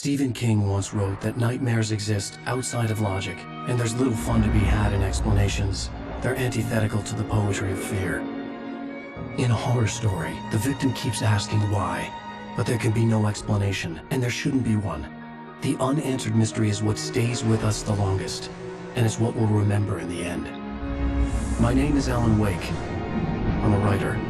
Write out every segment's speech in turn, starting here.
Stephen King once wrote that nightmares exist outside of logic, and there's little fun to be had in explanations. They're antithetical to the poetry of fear. In a horror story, the victim keeps asking why, but there can be no explanation, and there shouldn't be one. The unanswered mystery is what stays with us the longest, and it's what we'll remember in the end. My name is Alan Wake. I'm a writer.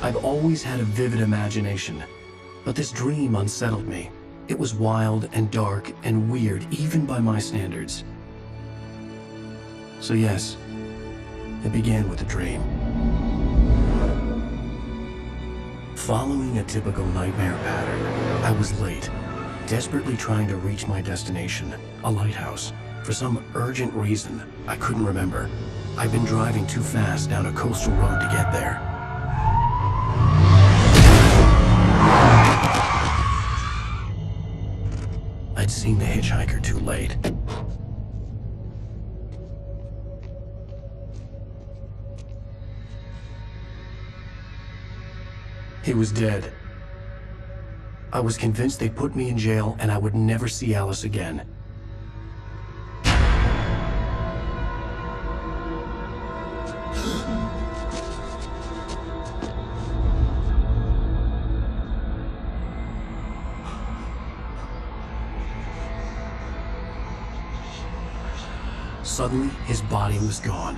I've always had a vivid imagination, but this dream unsettled me. It was wild and dark and weird, even by my standards. So yes, it began with a dream. Following a typical nightmare pattern, I was late, desperately trying to reach my destination, a lighthouse. For some urgent reason, I couldn't remember. I'd been driving too fast down a coastal road to get there. I'd seen the hitchhiker too late. He was dead. I was convinced they'd put me in jail and I would never see Alice again. Suddenly, his body was gone.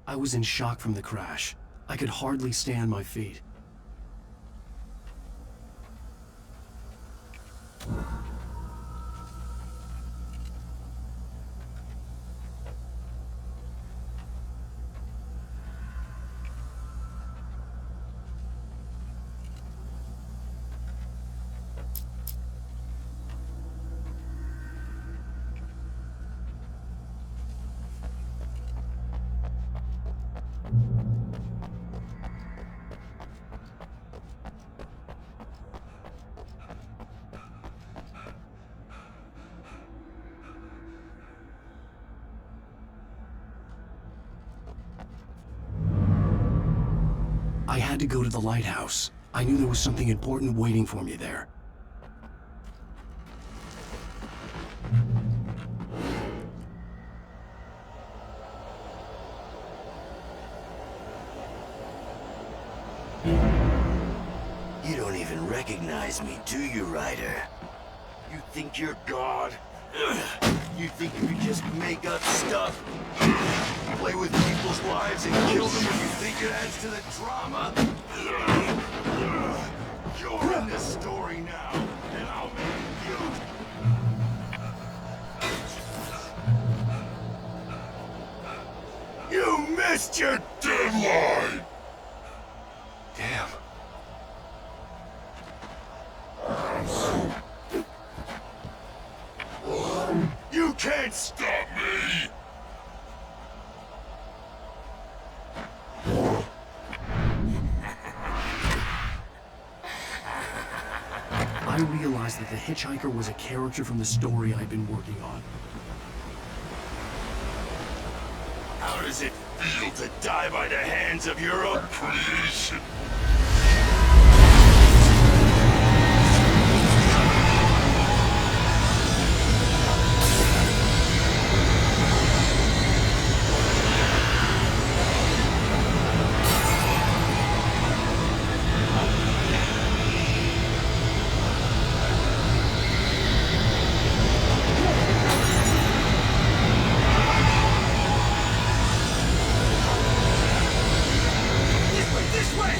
I was in shock from the crash. I could hardly stay on my feet. I had to go to the lighthouse. I knew there was something important waiting for me there. You don't even recognize me, do you, Ryder? You think you're God? You think you can just make up stuff? Play with people's lives and kill them when you think it adds to the drama? You're in this story now, and I'll make you. You missed your deadline! Damn. You can't stop me! I realized that the hitchhiker was a character from the story I'd been working on. How does it feel to die by the hands of your own creation? This way!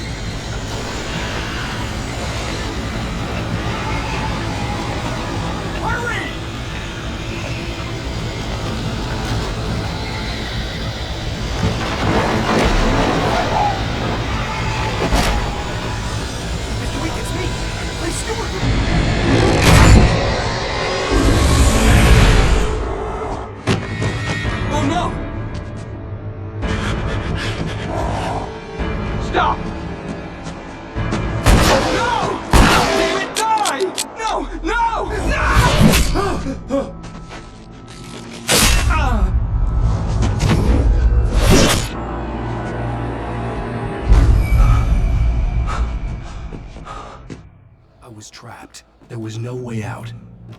was trapped. There was no way out.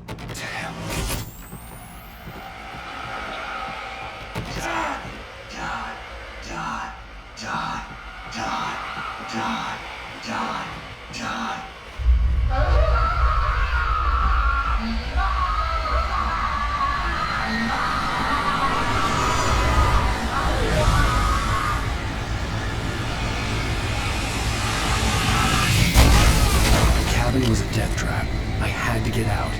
Damn. The cabin was a death trap. I had to get out.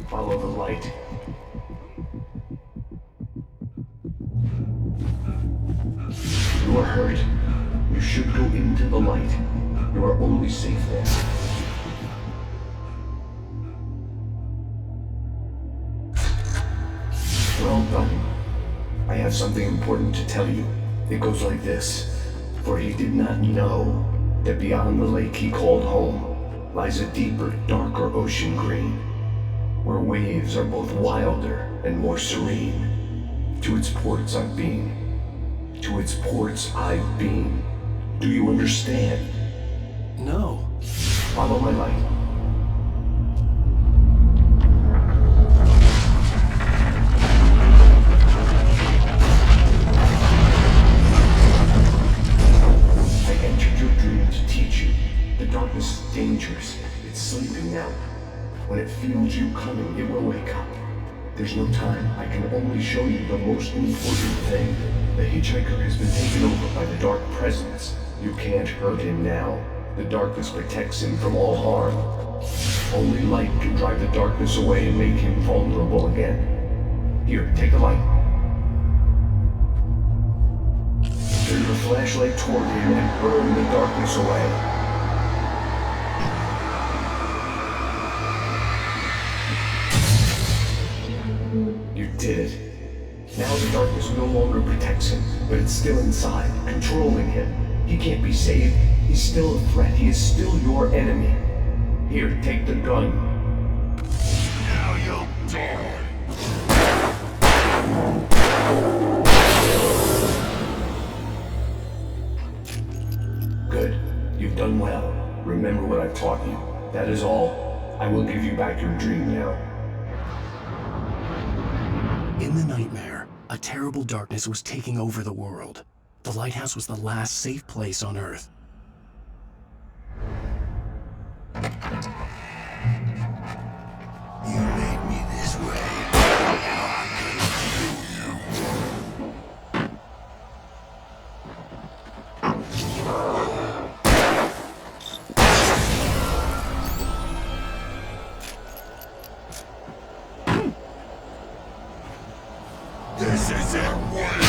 Follow the light. You are hurt. You should go into the light. You are only safe there. Well done. I have something important to tell you. It goes like this. For he did not know that beyond the lake he called home lies a deeper, darker ocean green, where waves are both wilder and more serene. To its ports I've been. To its ports I've been. Do you understand? No. Follow my light. I entered your dream to teach you. The darkness is dangerous. It's sleeping now. When it feels you coming, it will wake up. There's no time. I can only show you the most important thing. The hitchhiker has been taken over by the dark presence. You can't hurt him now. The darkness protects him from all harm. Only light can drive the darkness away and make him vulnerable again. Here, take the light. Turn your flashlight toward him and burn the darkness away. You did it. Now the darkness no longer protects him, but it's still inside, controlling him. He can't be saved. He's still a threat. He is still your enemy. Here, take the gun. Now you'll die. Good. You've done well. Remember what I've taught you. That is all. I will give you back your dream now. In the nightmare, a terrible darkness was taking over the world. The lighthouse was the last safe place on Earth. You made me this way. This isn't work.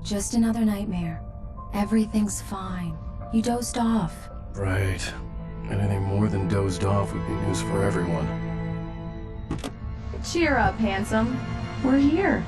Just another nightmare. Everything's fine. You dozed off. Right. Anything more than dozed off would be news for everyone. Cheer up, handsome. We're here.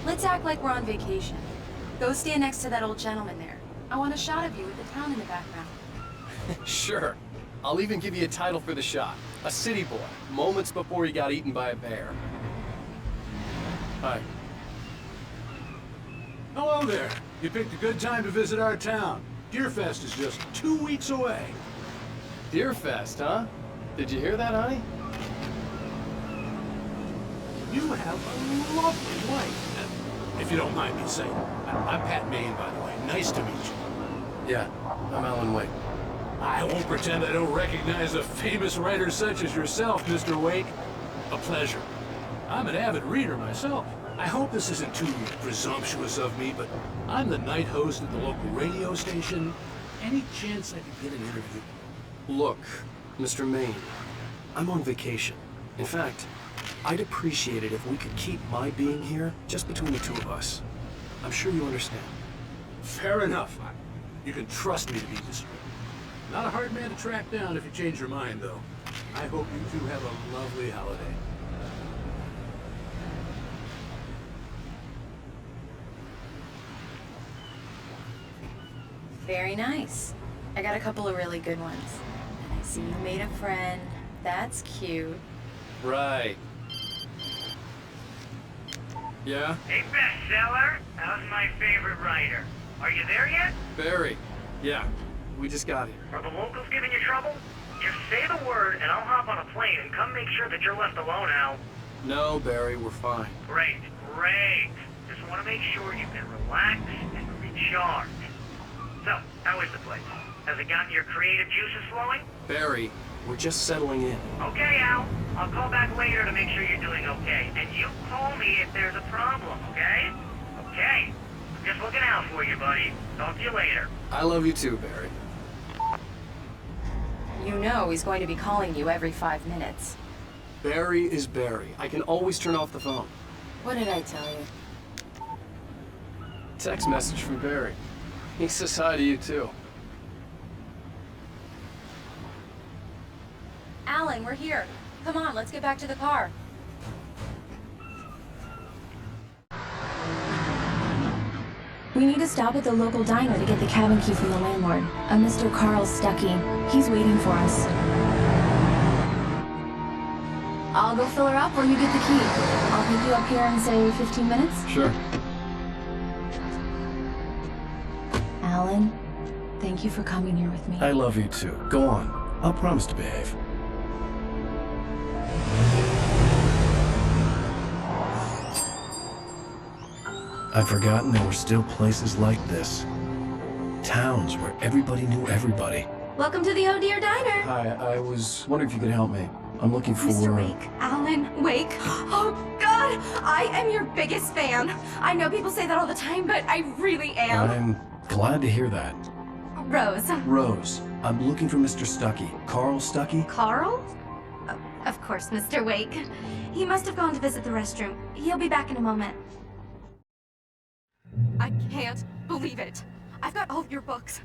Let's act like we're on vacation. Go stand next to that old gentleman there. I want a shot of you with the town in the background. Sure. I'll even give you a title for the shot. A city boy, moments before he got eaten by a bear. Hi. Hello there. You picked a good time to visit our town. Deerfest is just 2 weeks away. Deerfest, huh? Did you hear that, honey? You have a lovely wife. If you don't mind me saying. I'm Pat Maine, by the way. Nice to meet you. Yeah, I'm Alan Wake. I won't pretend I don't recognize a famous writer such as yourself, Mr. Wake. A pleasure. I'm an avid reader myself. I hope this isn't too presumptuous of me, but I'm the night host at the local radio station. Any chance I could get an interview? Look, Mr. Maine, I'm on vacation. In fact, I'd appreciate it if we could keep my being here just between the two of us. I'm sure you understand. Fair enough. You can trust me to be discreet. Not a hard man to track down if you change your mind, though. I hope you two have a lovely holiday. Very nice. I got a couple of really good ones. And I see you made a friend. That's cute. Right. Yeah? Hey, bestseller, how's my favorite writer? Are you there yet? Barry. Yeah, we just got here. Are the locals giving you trouble? Just say the word and I'll hop on a plane and come make sure that you're left alone, Al. No, Barry, we're fine. Great, great. Just want to make sure you can relax and recharge. So, how is the place? Has it gotten your creative juices flowing? Barry, we're just settling in. Okay, Al. I'll call back later to make sure you're doing okay. And you call me if there's a problem, okay? Okay. I'm just looking out for you, buddy. Talk to you later. I love you too, Barry. You know he's going to be calling you every 5 minutes. Barry is Barry. I can always turn off the phone. What did I tell you? Text message from Barry. He says hi to you too. Alan, we're here. Come on, let's get back to the car. We need to stop at the local diner to get the cabin key from the landlord, a Mr. Carl Stuckey. He's waiting for us. I'll go fill her up while you get the key. I'll pick you up here in, say, 15 minutes? Sure. Alan, thank you for coming here with me. I love you too. Go on. I'll promise to behave. I'd forgotten there were still places like this. Towns where everybody knew everybody. Welcome to the Oh Dear Diner. Hi, I was wondering if you could help me. I'm looking for... Mr. Wake, Alan Wake. Oh, God, I am your biggest fan. I know people say that all the time, but I really am. I'm glad to hear that. Rose. Rose, I'm looking for Mr. Stuckey. Carl Stuckey? Carl? Of course, Mr. Wake. He must have gone to visit the restroom. He'll be back in a moment. I can't believe it. I've got all of your books.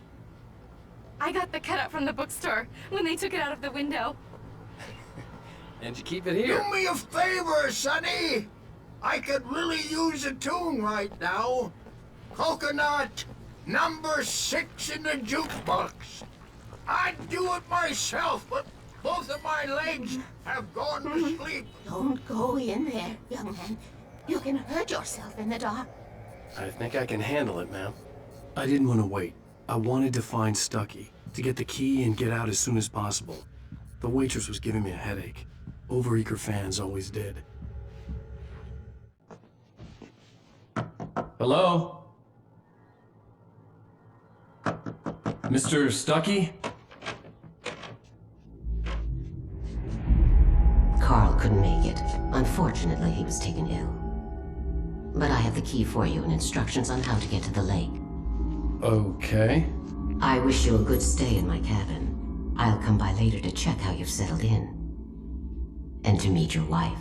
I got the cutout from the bookstore when they took it out of the window. And you keep it here. Do me a favor, Sonny. I could really use a tune right now. Coconut, number 6 in the jukebox. I'd do it myself, but Both of my legs have gone to sleep. Don't go in there, young man. You can hurt yourself in the dark. I think I can handle it, ma'am. I didn't want to wait. I wanted to find Stucky, to get the key and get out as soon as possible. The waitress was giving me a headache. Overeager fans always did. Hello? Mr. Stucky? Carl couldn't make it. Unfortunately, he was taken ill. But I have the key for you and instructions on how to get to the lake. Okay. I wish you a good stay in my cabin. I'll come by later to check how you've settled in. And to meet your wife.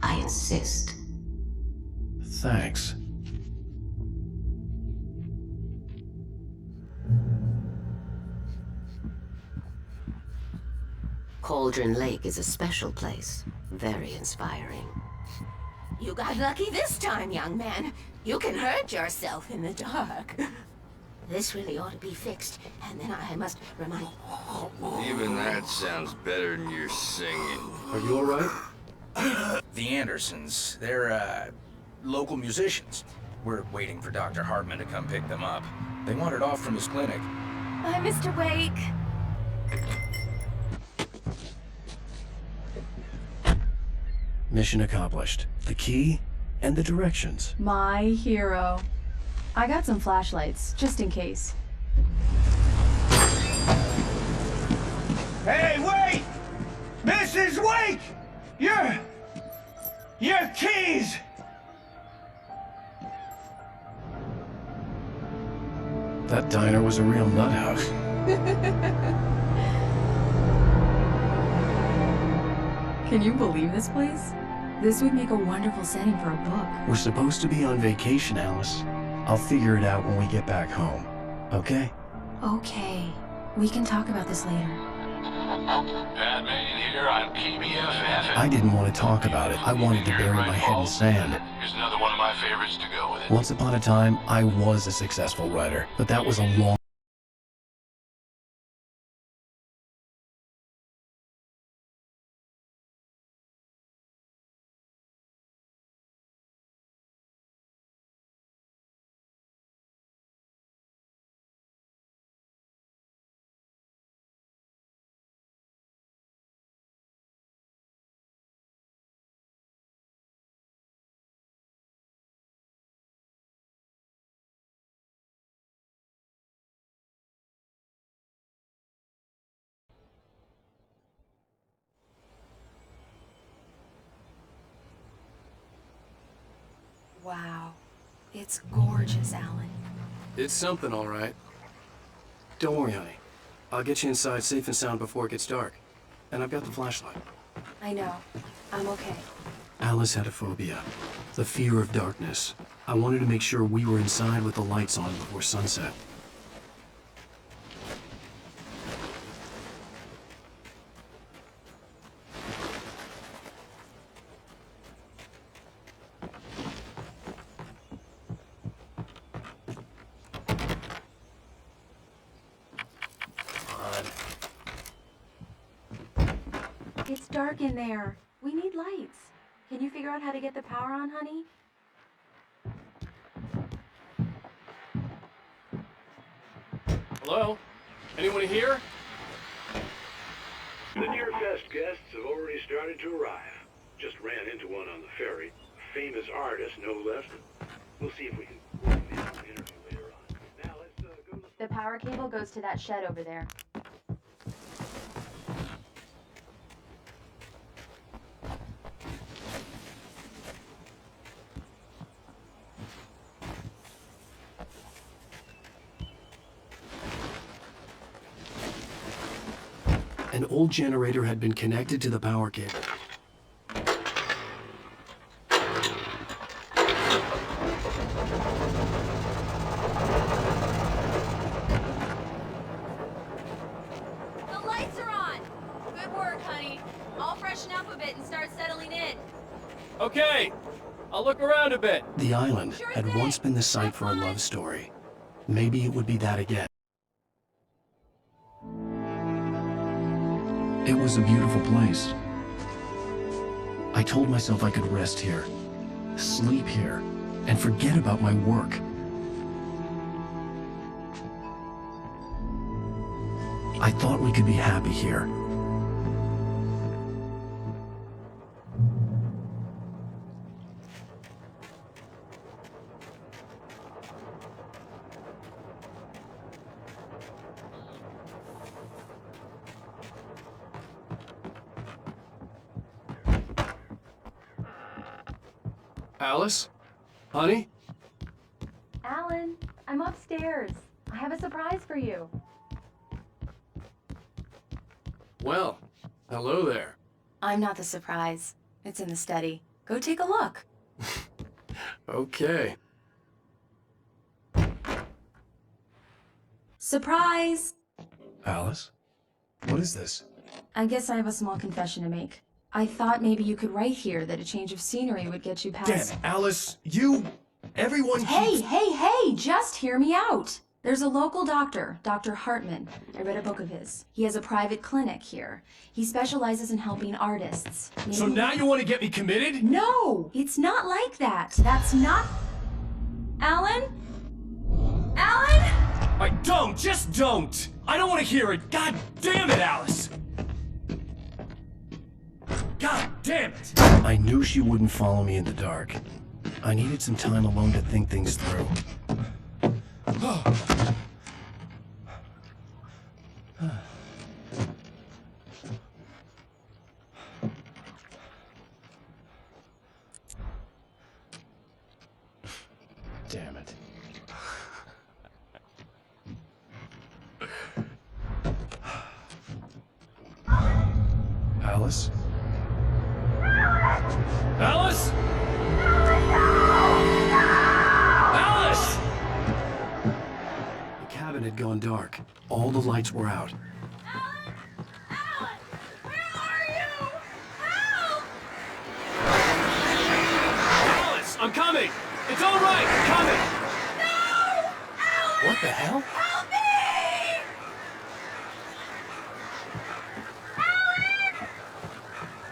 I insist. Thanks. Cauldron Lake is a special place. Very inspiring. You got lucky this time, young man. You can hurt yourself in the dark. This really ought to be fixed, and then I must remind... Even that sounds better than your singing. Are you all right? The Andersons, they're, local musicians. We're waiting for Dr. Hartman to come pick them up. They wandered off from his clinic. Bye, Mr. Wake. Mission accomplished. The key and the directions. My hero. I got some flashlights, just in case. Hey, wait! Mrs. Wake! Your keys! That diner was a real nut house. Can you believe this place? This would make a wonderful setting for a book. We're supposed to be on vacation, Alice. I'll figure it out when we get back home. Okay? Okay. We can talk about this later. Batman here on PBFF. I didn't want to talk about it. I wanted to bury my head in sand. Here's another one of my favorites to go with it. Once upon a time, I was a successful writer, but that was a long... Wow. It's gorgeous, Alan. It's something, all right. Don't worry, honey. I'll get you inside safe and sound before it gets dark. And I've got the flashlight. I know. I'm okay. Alice had a phobia. The fear of darkness. I wanted to make sure we were inside with the lights on before sunset. It's dark in there. We need lights. Can you figure out how to get the power on, honey? Hello? Anyone here? The Deer Fest guests have already started to arrive. Just ran into one on the ferry. A famous artist, no less. We'll see if we can coordinate an interview later on. Now let's go to... The power cable goes to that shed over there. An old generator had been connected to the power cable. The lights are on! Good work, honey. I'll freshen up a bit and start settling in. Okay, I'll look around a bit. The island Sure had thing. once been the site for a love story. Maybe it would be that again. It was a beautiful place. I told myself I could rest here, sleep here, and forget about my work. I thought we could be happy here. Alice? Honey? Alan, I'm upstairs. I have a surprise for you. Well, hello there. I'm not the surprise. It's in the study. Go take a look. Okay. Surprise! Alice? What is this? I guess I have a small confession to make. I thought maybe you could write here that a change of scenery would get you past... Damn it, Alice! Everyone Hey! Just hear me out! There's a local doctor, Dr. Hartman. I read a book of his. He has a private clinic here. He specializes in helping artists. So now you want to get me committed? No! It's not like that. That's not... Alan? Alan? Just don't! I don't want to hear it! God damn it, Alice! God damn it! I knew she wouldn't follow me in the dark. I needed some time alone to think things through. Damn it. Alice? Alice? Alice! The cabin had gone dark. All the lights were out. Alan, where are you? Help! Alice, I'm coming! It's all right, I'm coming! No! Alan! What the hell? Help me! Alan!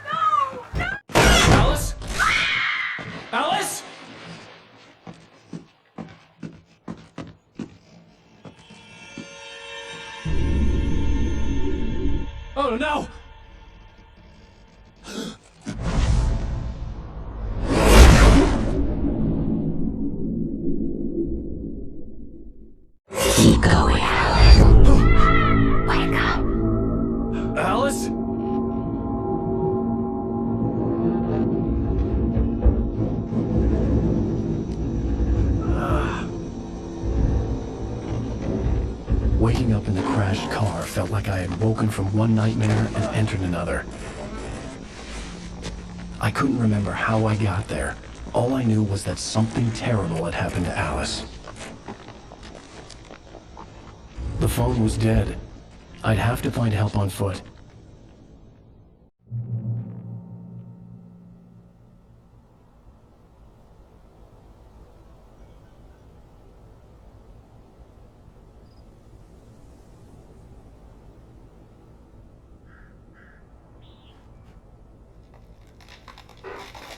No! Alice? Alice? Oh no! Keep going, Alan. Wake up. Alice? Waking up in the crashed car felt like I had woken from one nightmare and entered another. I couldn't remember how I got there. All I knew was that something terrible had happened to Alice. The phone was dead. I'd have to find help on foot.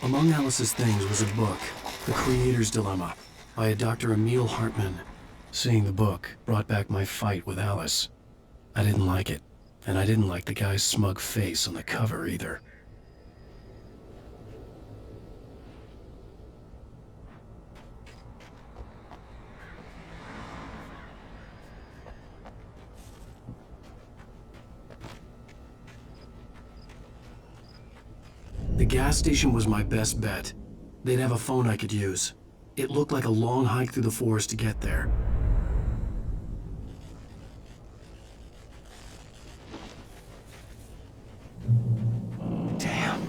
Among Alice's things was a book, The Creator's Dilemma, by a Dr. Emil Hartman. Seeing the book brought back my fight with Alice. I didn't like it, and I didn't like the guy's smug face on the cover either. The gas station was my best bet. They'd have a phone I could use. It looked like a long hike through the forest to get there. Damn.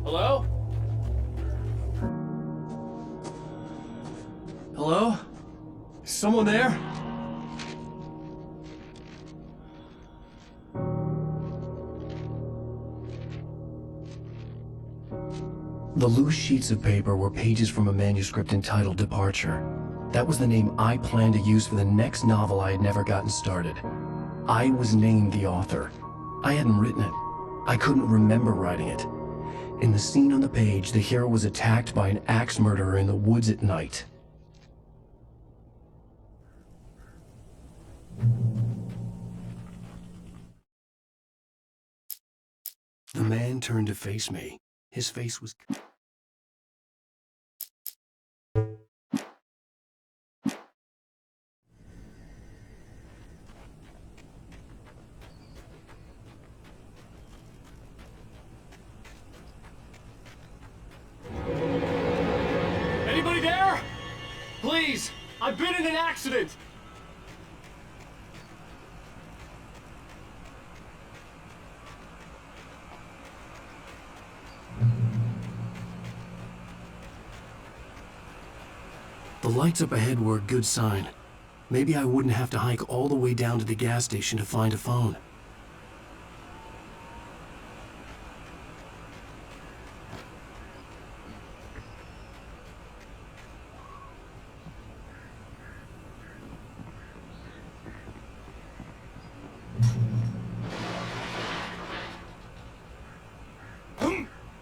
Hello? someone there? The loose sheets of paper were pages from a manuscript entitled Departure. That was the name I planned to use for the next novel I had never gotten started. I was named the author. I hadn't written it. I couldn't remember writing it. In the scene on the page, the hero was attacked by an axe murderer in the woods at night. The man turned to face me. His face was... Anybody there? Please, I've been in an accident. The lights up ahead were a good sign. Maybe I wouldn't have to hike all the way down to the gas station to find a phone.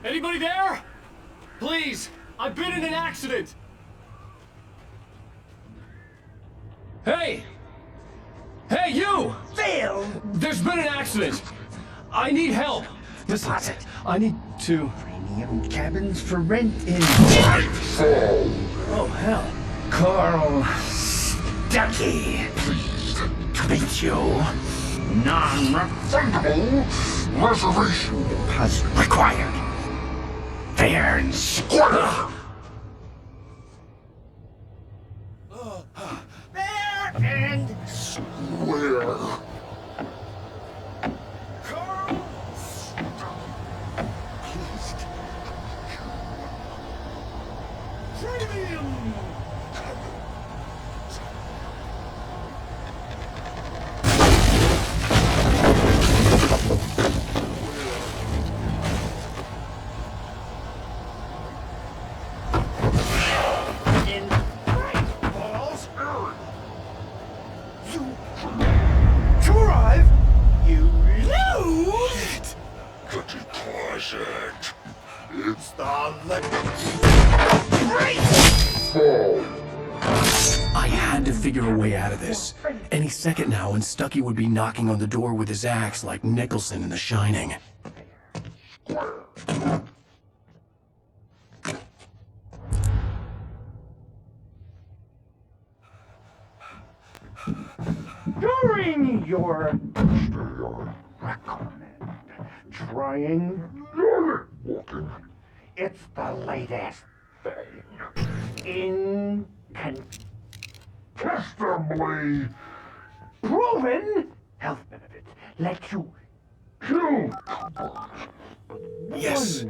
Anybody there? Please, I've been in an accident. Hey! Hey, you! Phil! There's been an accident! I need help! Deposit. I need to... Premium cabins for rent in... Oh, hell. Carl Stucky. Pleased to meet you. Non-refundable reservation deposit required. Fair and square. Fair and square. Carl Stucky. Pleased. Premium. It's the I had to figure a way out of this. Any second now, and Stucky would be knocking on the door with his axe like Nicholson in The Shining. During your recommend trying walking. It's the latest thing. Incontestably proven health benefits. Let you kill. Yes.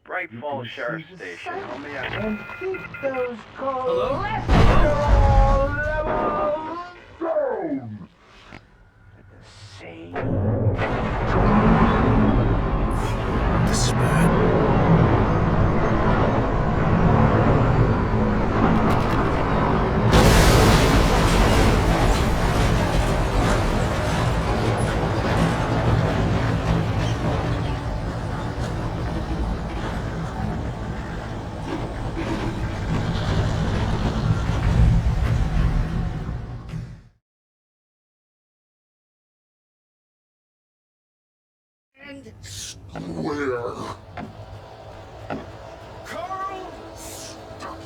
Bright Falls Sheriff Station. And keep those calls. Hello? Down. At the same. This is bad. And square. Carl Stucky.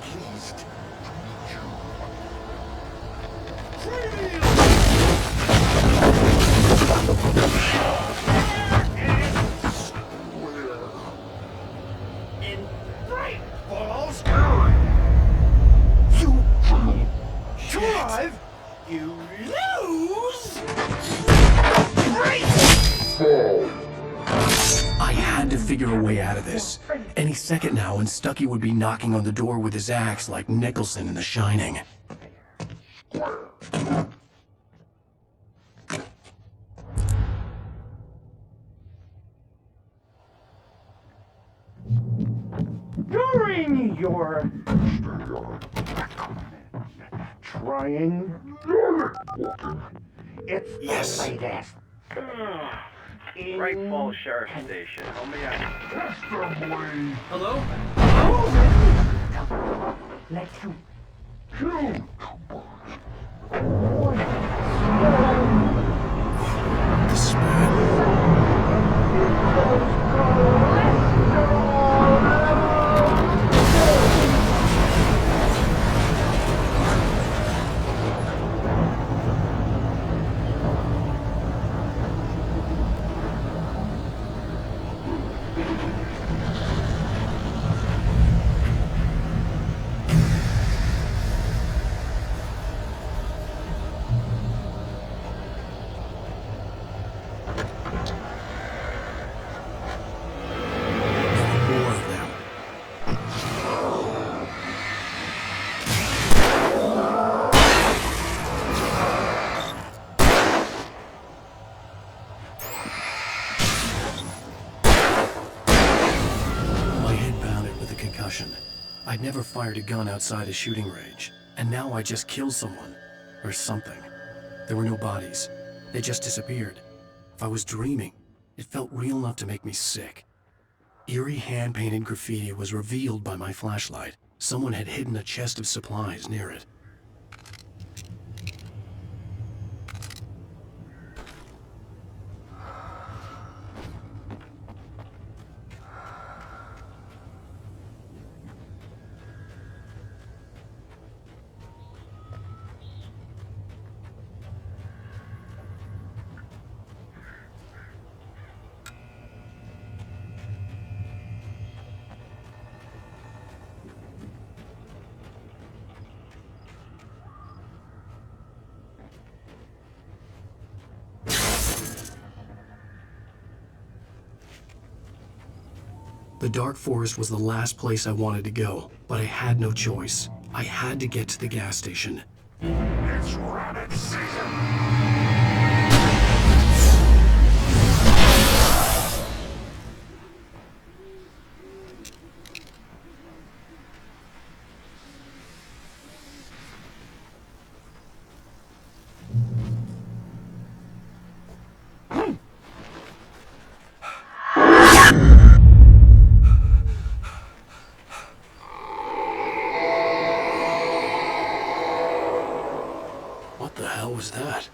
Pleased to meet you. Premium. And square. In Bright Falls. You drive, you lose. Great. I had had to figure a way out of this. Any second now, and Stucky would be knocking on the door with his axe like Nicholson in The Shining. During your trying, it's Yes. the latest. Bright Falls Sheriff Station. Help me out. Hello? Let's go. This is bad. More of them. My head pounded with a concussion. I'd never fired a gun outside a shooting range, and now I just killed someone. Or something. There were no bodies. They just disappeared. If I was dreaming, it felt real enough to make me sick. Eerie hand-painted graffiti was revealed by my flashlight. Someone had hidden a chest of supplies near it. The dark forest was the last place I wanted to go, but I had no choice. I had to get to the gas station. It's rabbit season. What the hell was that?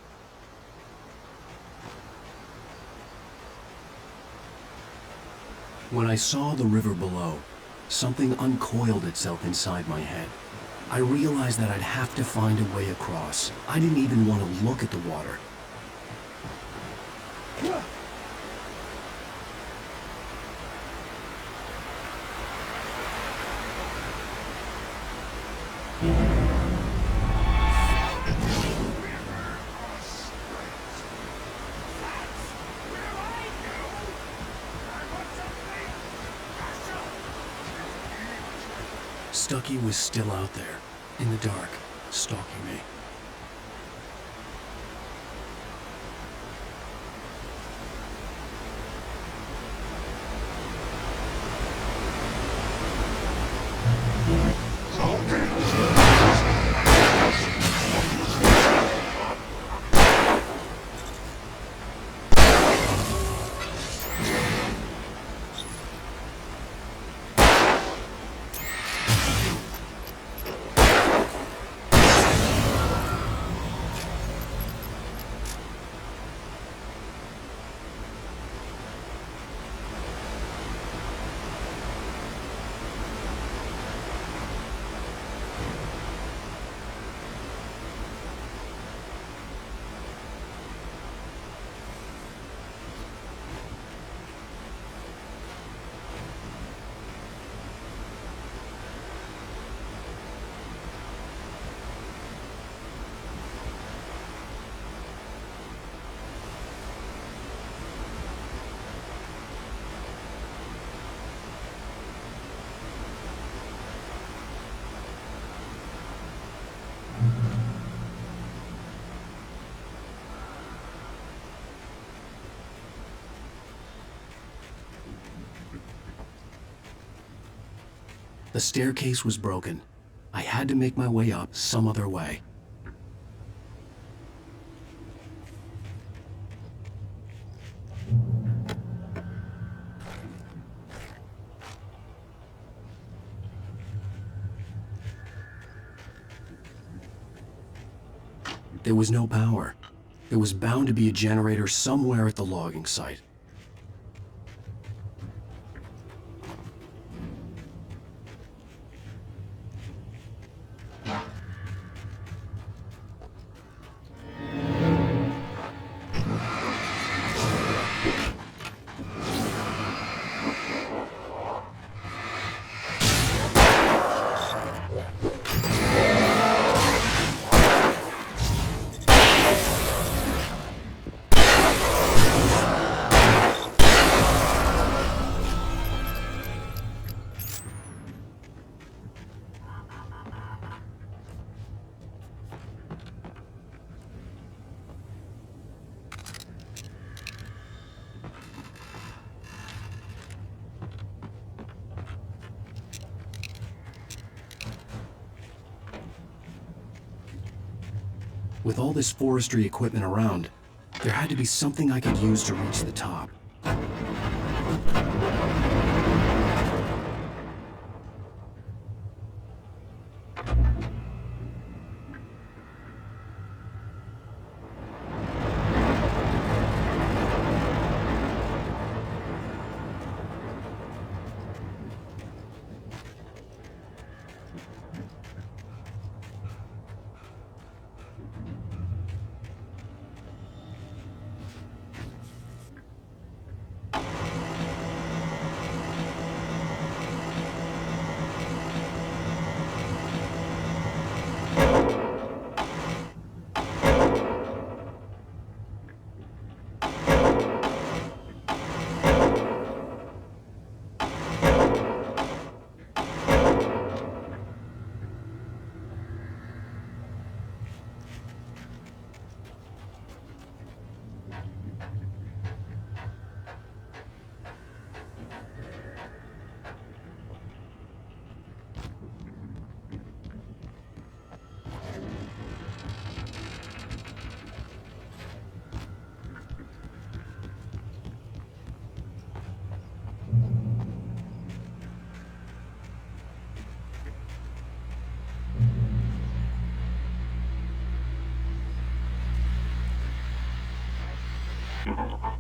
When I saw the river below, something uncoiled itself inside my head. I realized that I'd have to find a way across. I didn't even want to look at the water. Stucky was still out there, in the dark, stalking me. The staircase was broken. I had to make my way up some other way. There was no power. There was bound to be a generator somewhere at the logging site. With all this forestry equipment around, there had to be something I could use to reach the top.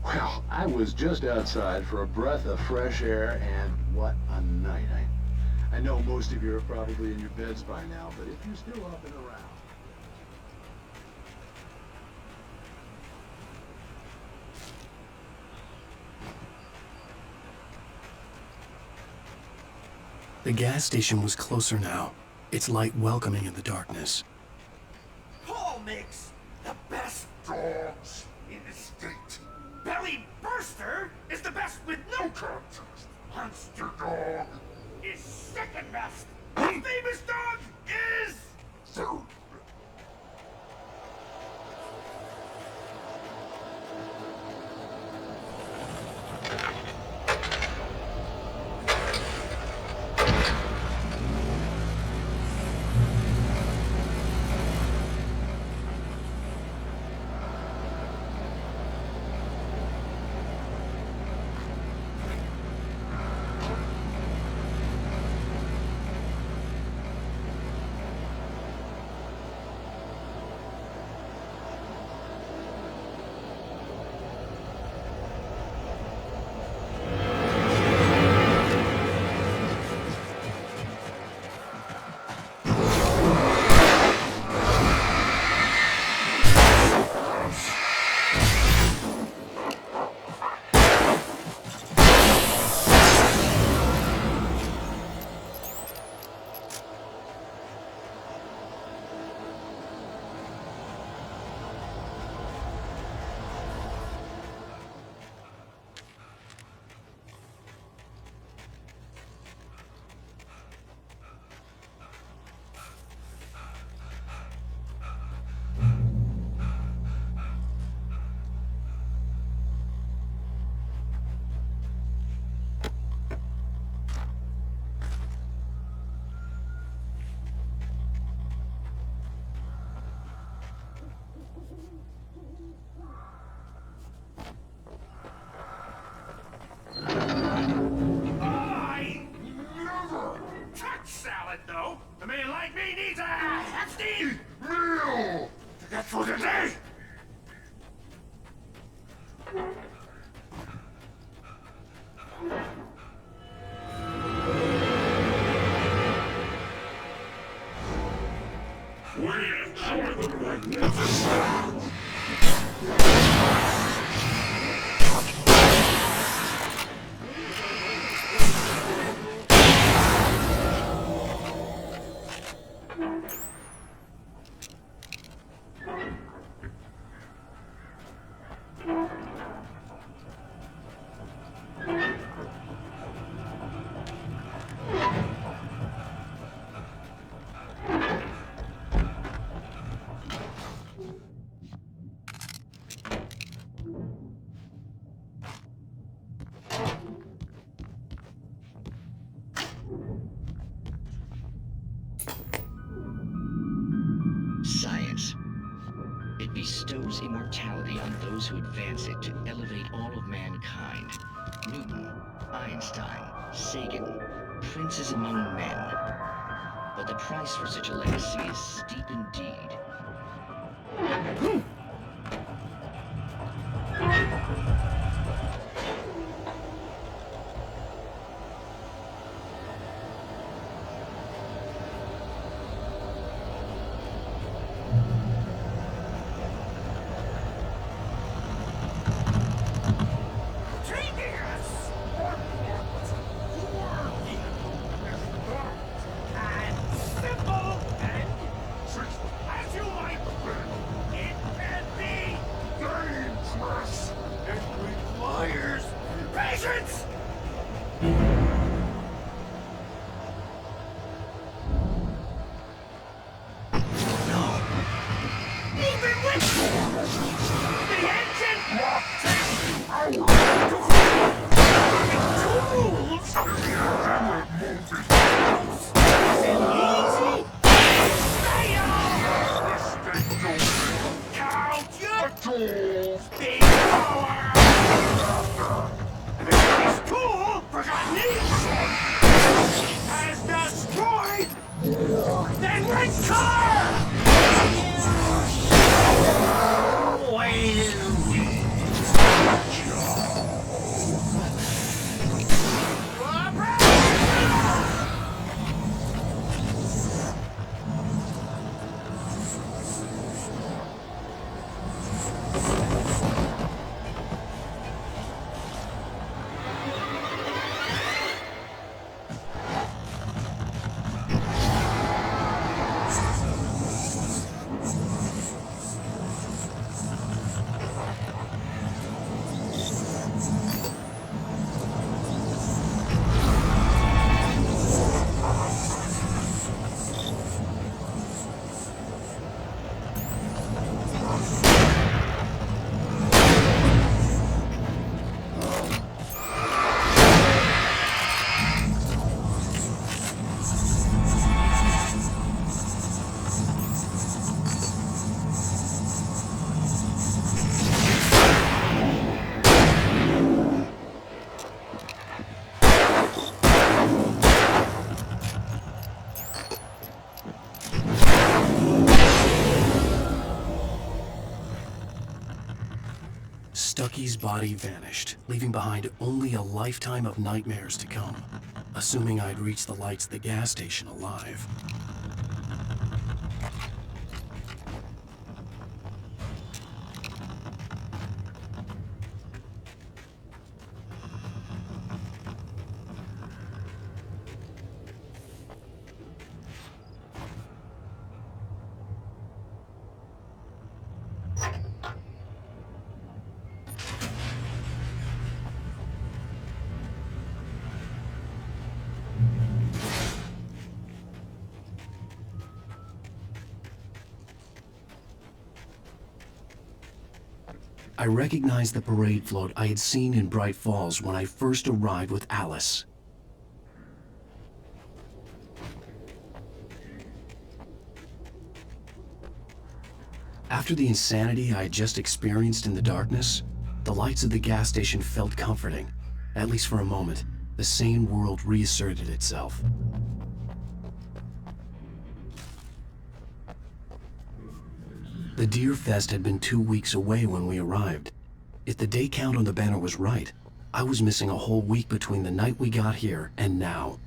Well, I was just outside for a breath of fresh air, and what a night. I know most of you are probably in your beds by now, but if you're still up and around... The gas station was closer now, its light welcoming in the darkness. Paul makes the best dogs in the state. Belly Burster is the best with no contest. Monster Dog is second best. The famous dog is third. immortality on those who advance it to elevate all of mankind. Newton, Einstein, Sagan, princes among men. But the price for such a legacy is steep indeed. Stucky's body vanished, leaving behind only a lifetime of nightmares to come, assuming I'd reached the lights of the gas station alive. I recognized the parade float I had seen in Bright Falls when I first arrived with Alice. After the insanity I had just experienced in the darkness, the lights of the gas station felt comforting. At least for a moment, the sane world reasserted itself. The Deer Fest had been 2 weeks away when we arrived. If the day count on the banner was right, I was missing a whole week between the night we got here and now.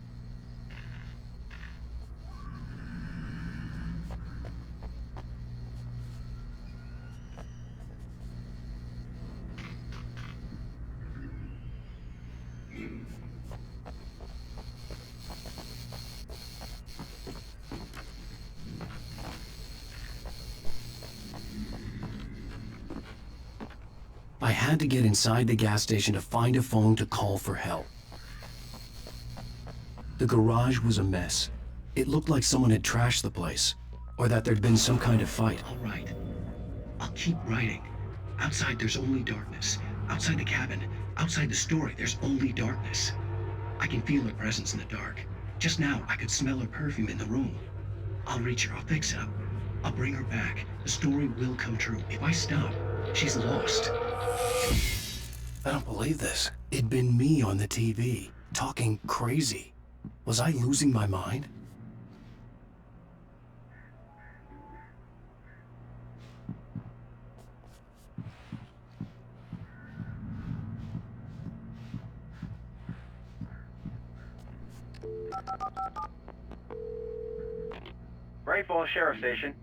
I had to get inside the gas station to find a phone to call for help. The garage was a mess. It looked like someone had trashed the place, or that there'd been some kind of fight. All right. I'll keep writing. Outside, there's only darkness. Outside the cabin, outside the story, there's only darkness. I can feel her presence in the dark. Just now, I could smell her perfume in the room. I'll reach her. I'll fix it up. I'll bring her back. The story will come true. If I stop, She's lost. I don't believe this. It'd been me on the TV, talking crazy. Was I losing my mind? Great Falls Sheriff Station.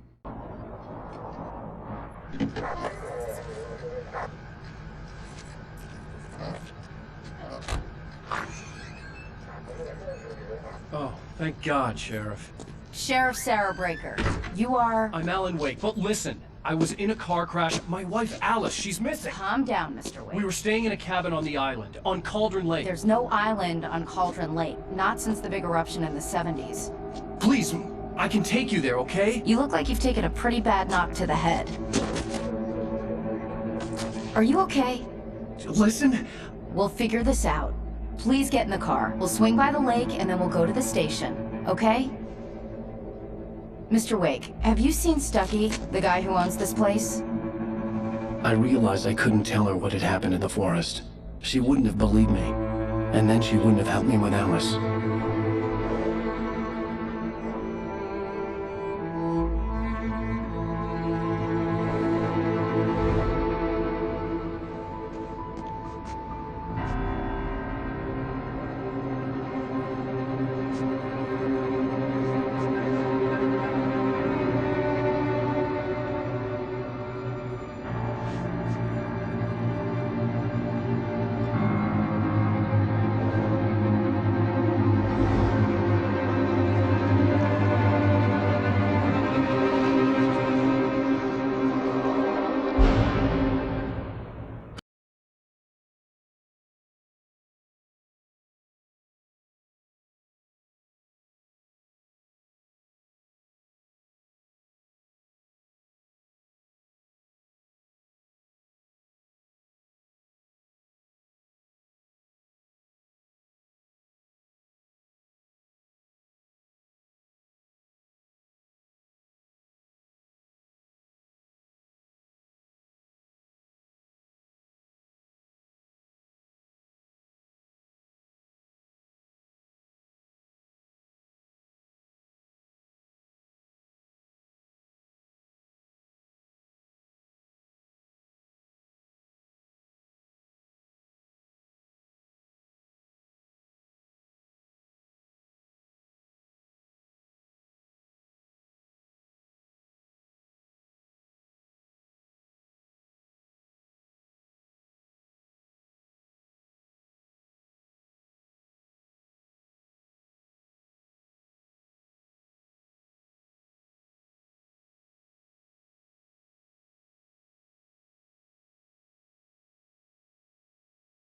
Oh, thank God, Sheriff. Sheriff Sarah Breaker, you are... I'm Alan Wake, but listen. I was in a car crash. My wife, Alice, she's missing. Calm down, Mr. Wake. We were staying in a cabin on the island, on Cauldron Lake. There's no island on Cauldron Lake, not since the big eruption in the 70s. Please, I can take you there, okay? You look like you've taken a pretty bad knock to the head. Are you okay? Listen. We'll figure this out. Please get in the car. We'll swing by the lake and then we'll go to the station, okay? Mr. Wake, have you seen Stucky, the guy who owns this place? I realized I couldn't tell her what had happened in the forest. She wouldn't have believed me. And then she wouldn't have helped me with Alice.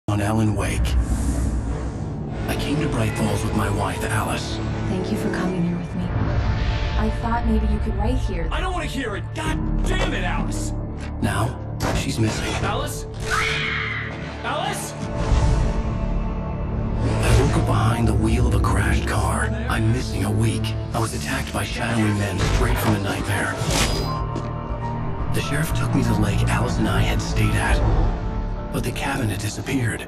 On Alan Wake. I came to Bright Falls with my wife, Alice. Thank you for coming here with me. I thought maybe you could write here. I don't want to hear it! God damn it, Alice! Now, she's missing. Alice? Alice? I woke up behind the wheel of a crashed car. I'm missing a week. I was attacked by shadowy men straight from a nightmare. The sheriff took me to the lake Alice and I had stayed at. But the cabin had disappeared.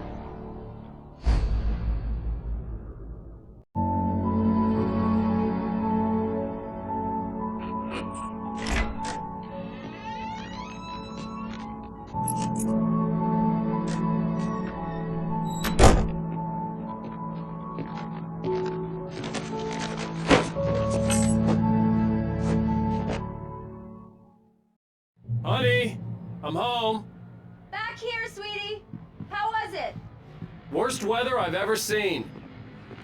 Honey, I'm home. Back here, sweetie. How was it? Worst weather I've ever seen.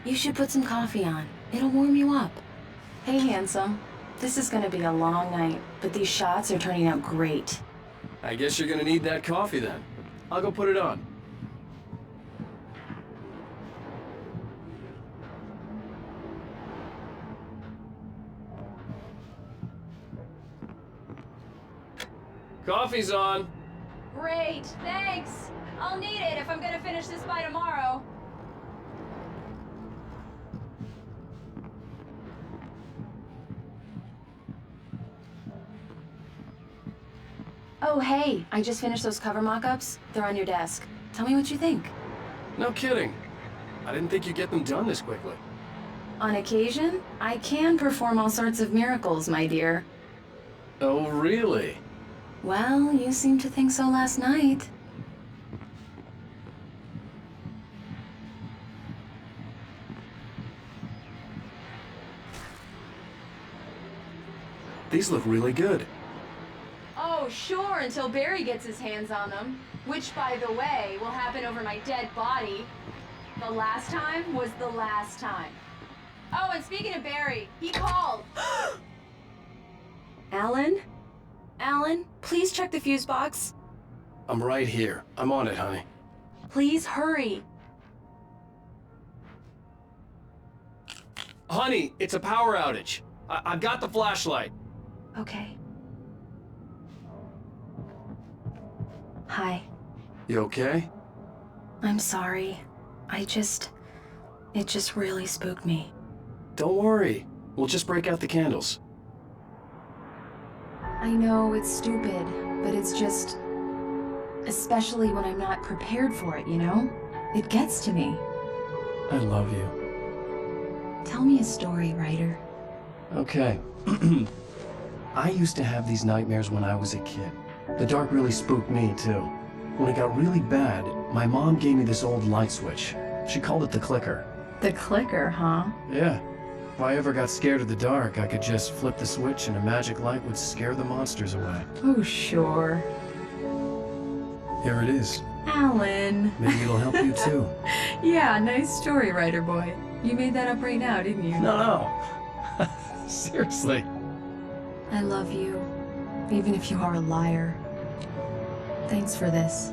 You should put some coffee on. It'll warm you up. Hey, handsome. This is gonna be a long night, but these shots are turning out great. I guess you're gonna need that coffee then. I'll go put it on. Coffee's on. Great, thanks. I'll need it if I'm gonna finish this by tomorrow. Oh, hey, I just finished those cover mock-ups. They're on your desk. Tell me what you think. No kidding. I didn't think you'd get them done this quickly. On occasion, I can perform all sorts of miracles, my dear. Oh, really? Well, you seemed to think so last night. These look really good. Oh, sure, until Barry gets his hands on them. Which, by the way, will happen over my dead body. The last time was the last time. Oh, and speaking of Barry, he called. Alan? Alan, please check the fuse box. I'm right here. I'm on it, honey. Please hurry. Honey, it's a power outage. I've got the flashlight. Okay. Hi. You okay? I'm sorry. It just really spooked me. Don't worry. We'll just break out the candles. I know it's stupid, but it's just... Especially when I'm not prepared for it, you know? It gets to me. I love you. Tell me a story, writer. Okay. I used to have these nightmares when I was a kid. The dark really spooked me, too. When it got really bad, my mom gave me this old light switch. She called it the clicker. The clicker, huh? Yeah. If I ever got scared of the dark, I could just flip the switch and a magic light would scare the monsters away. Oh, sure. Here it is. Alan. Maybe it'll help you, too. Yeah, nice story, writer boy. You made that up right now, didn't you? No. Seriously. I love you, even if you are a liar. Thanks for this.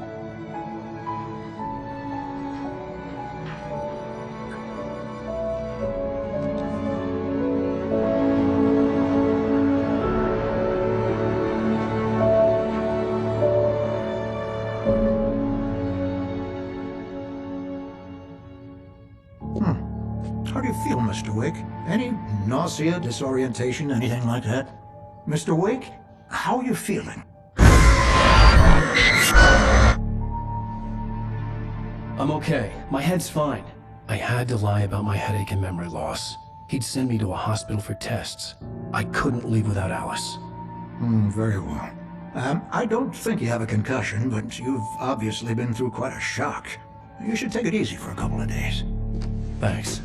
How do you feel, Mr. Wake? Any nausea, disorientation, anything like that? Mr. Wake, how are you feeling? I'm okay. My head's fine. I had to lie about my headache and memory loss. He'd send me to a hospital for tests. I couldn't leave without Alice. Very well. I don't think you have a concussion, but you've obviously been through quite a shock. You should take it easy for a couple of days. Thanks.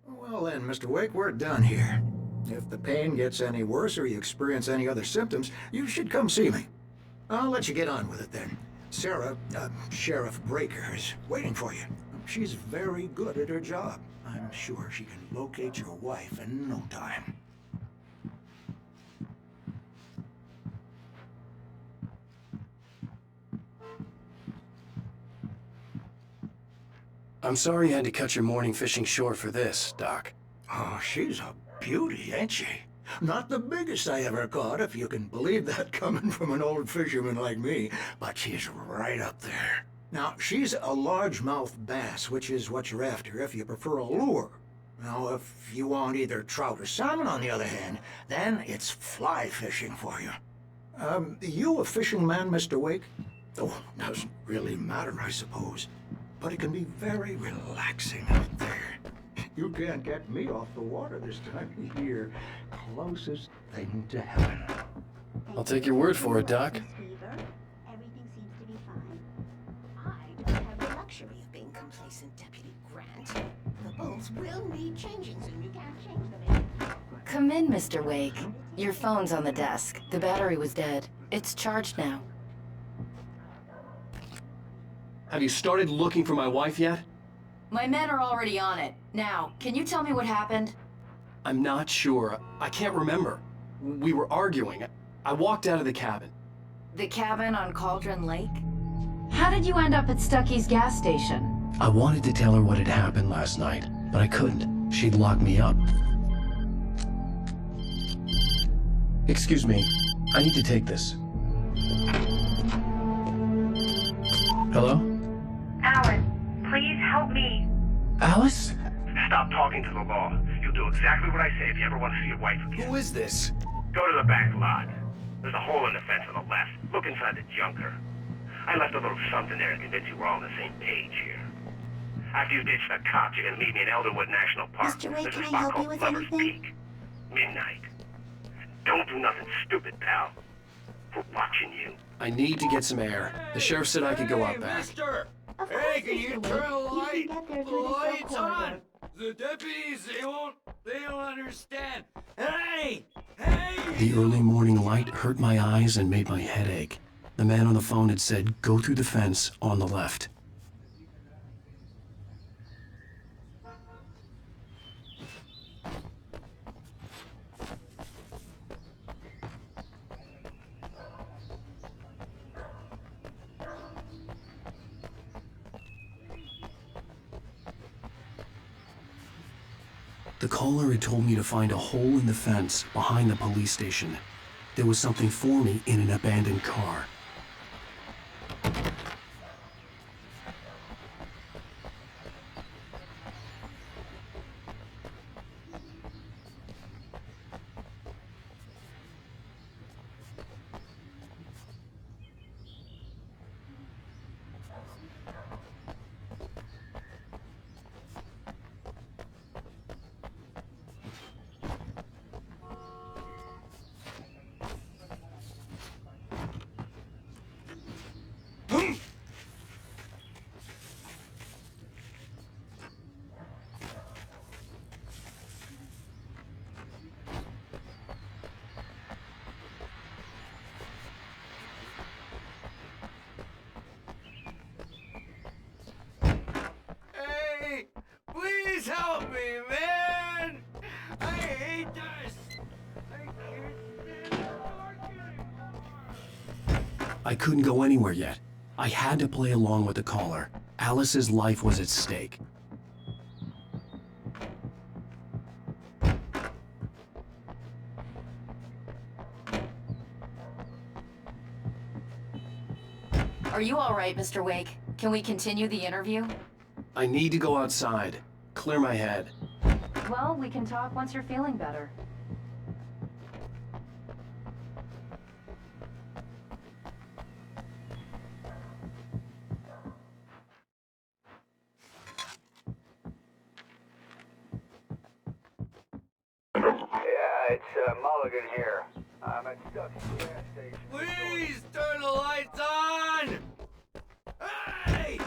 Well then, Mr. Wake, we're done here. If the pain gets any worse or you experience any other symptoms, you should come see me. I'll let you get on with it then. Sarah, Sheriff Breaker, is waiting for you. She's very good at her job. I'm sure she can locate your wife in no time. I'm sorry you had to cut your morning fishing short for this, Doc. Oh, she's a beauty, ain't she? Not the biggest I ever caught, if you can believe that coming from an old fisherman like me, but she's right up there. Now, she's a largemouth bass, which is what you're after if you prefer a lure. Now, if you want either trout or salmon, on the other hand, then it's fly fishing for you. You a fishing man, Mr. Wake? Oh, doesn't really matter, I suppose. But it can be very relaxing out there. You can't get me off the water this time of year. Closest thing to heaven. I'll take your word for it, Doc. Everything seems to be fine. I don't have the luxury of being complacent, Deputy Grant. The bolts will need changing soon. You can't change them. Come in, Mr. Wake. Your phone's on the desk. The battery was dead. It's charged now. Have you started looking for my wife yet? My men are already on it. Now, can you tell me what happened? I'm not sure. I can't remember. We were arguing. I walked out of the cabin. The cabin on Cauldron Lake? How did you end up at Stucky's gas station? I wanted to tell her what had happened last night, but I couldn't. She'd lock me up. Excuse me. I need to take this. Hello? Alan, please help me. Alice? Stop talking to the law. You do exactly what I say if you ever want to see your wife again. Who is this? Go to the back lot. There's a hole in the fence on the left. Look inside the junker. I left a little something there to convince you we're all on the same page here. After you ditch the cops, you're gonna meet me in Elderwood National Park. Mr. Wake, There's can a I spot help you called with Lover's anything? Peak. Midnight. Don't do nothing stupid, pal. We're watching you. I need to get some air. The sheriff said I could go out back. Mister! Of Hey, course, can you Mr. turn the Wake. light? You can get there The through the light's sub on! corridor. The deputies, they don't understand. Hey! Hey! The early morning light hurt my eyes and made my head ache. The man on the phone had said, go through the fence on the left. The caller had told me to find a hole in the fence behind the police station. There was something for me in an abandoned car. Hey! Please help me, man! I hate this! I can't stand the dark anymore! I couldn't go anywhere yet. I had to play along with the caller. Alice's life was at stake. Are you all right, Mr. Wake? Can we continue the interview? I need to go outside. Clear my head. Well, we can talk once you're feeling better. Yeah, it's Mulligan here. I'm at Stuck's gas station. Please turn the lights on! Hey!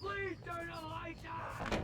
Please turn the lights on!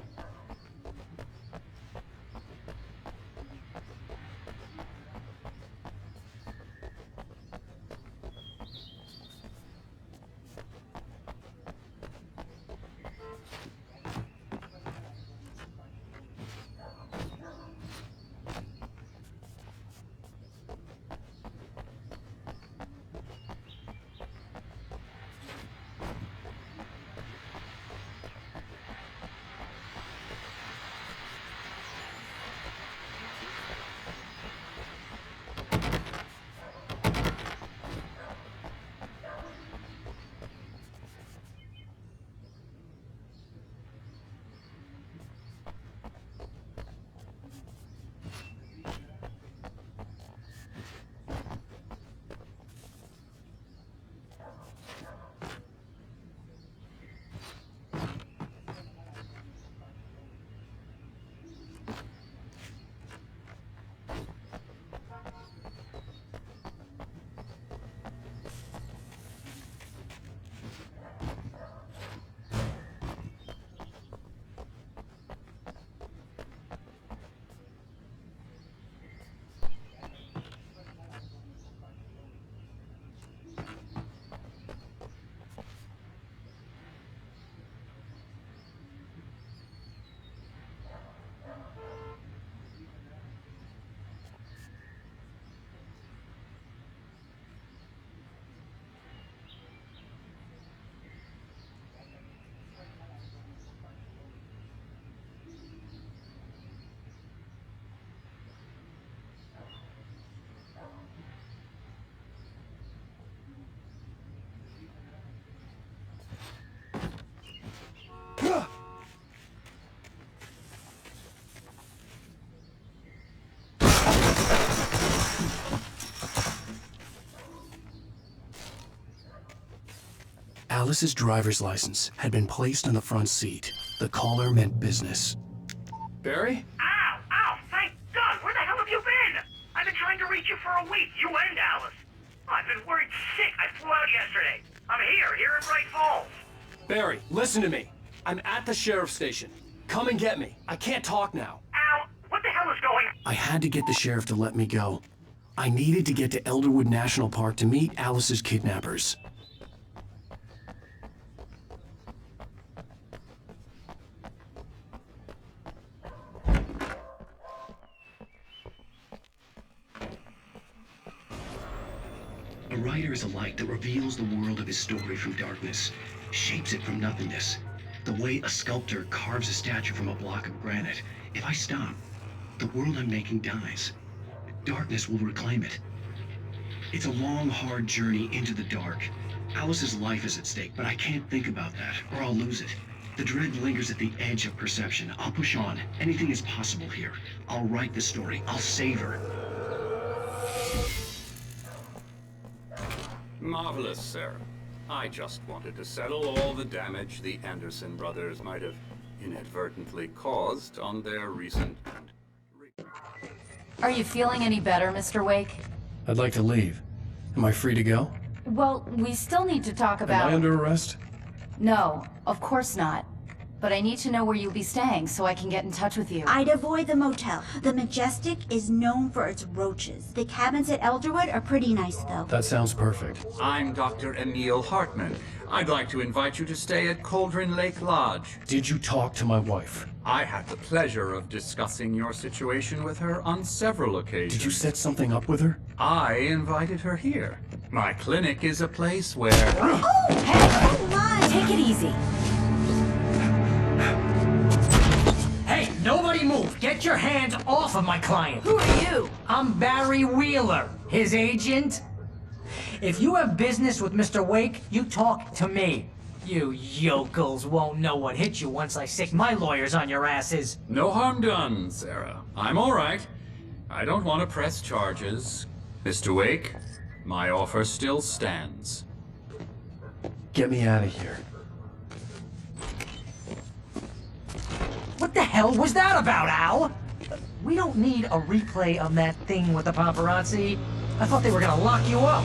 Alice's driver's license had been placed on the front seat. The caller meant business. Barry? Ow! Ow! Thank God! Where the hell have you been? I've been trying to reach you for a week, you and Alice. I've been worried sick. I flew out yesterday. I'm here in Bright Falls. Barry, listen to me. I'm at the sheriff's station. Come and get me. I can't talk now. Al, what the hell is going on? I had to get the sheriff to let me go. I needed to get to Elderwood National Park to meet Alice's kidnappers. A writer is a light that reveals the world of his story from darkness, shapes it from nothingness. The way a sculptor carves a statue from a block of granite. If I stop, the world I'm making dies. Darkness will reclaim it. It's a long, hard journey into the dark. Alice's life is at stake, but I can't think about that, or I'll lose it. The dread lingers at the edge of perception. I'll push on. Anything is possible here. I'll write the story. I'll save her. Marvelous, sir. I just wanted to settle all the damage the Anderson brothers might have inadvertently caused on their recent... Are you feeling any better, Mr. Wake? I'd like to leave. Am I free to go? Well, we still need to talk about... Am I under arrest? No, of course not. But I need to know where you'll be staying so I can get in touch with you. I'd avoid the motel. The Majestic is known for its roaches. The cabins at Elderwood are pretty nice, though. That sounds perfect. I'm Dr. Emil Hartman. I'd like to invite you to stay at Cauldron Lake Lodge. Did you talk to my wife? I had the pleasure of discussing your situation with her on several occasions. Did you set something up with her? I invited her here. My clinic is a place where... Oh! Hey, come on! Take it easy. Hey, nobody move! Get your hands off of my client! Who are you? I'm Barry Wheeler, his agent. If you have business with Mr. Wake, you talk to me. You yokels won't know what hit you once I stick my lawyers on your asses. No harm done, Sarah. I'm all right. I don't want to press charges. Mr. Wake, my offer still stands. Get me out of here. What the hell was that about, Al? We don't need a replay of that thing with the paparazzi. I thought they were gonna lock you up.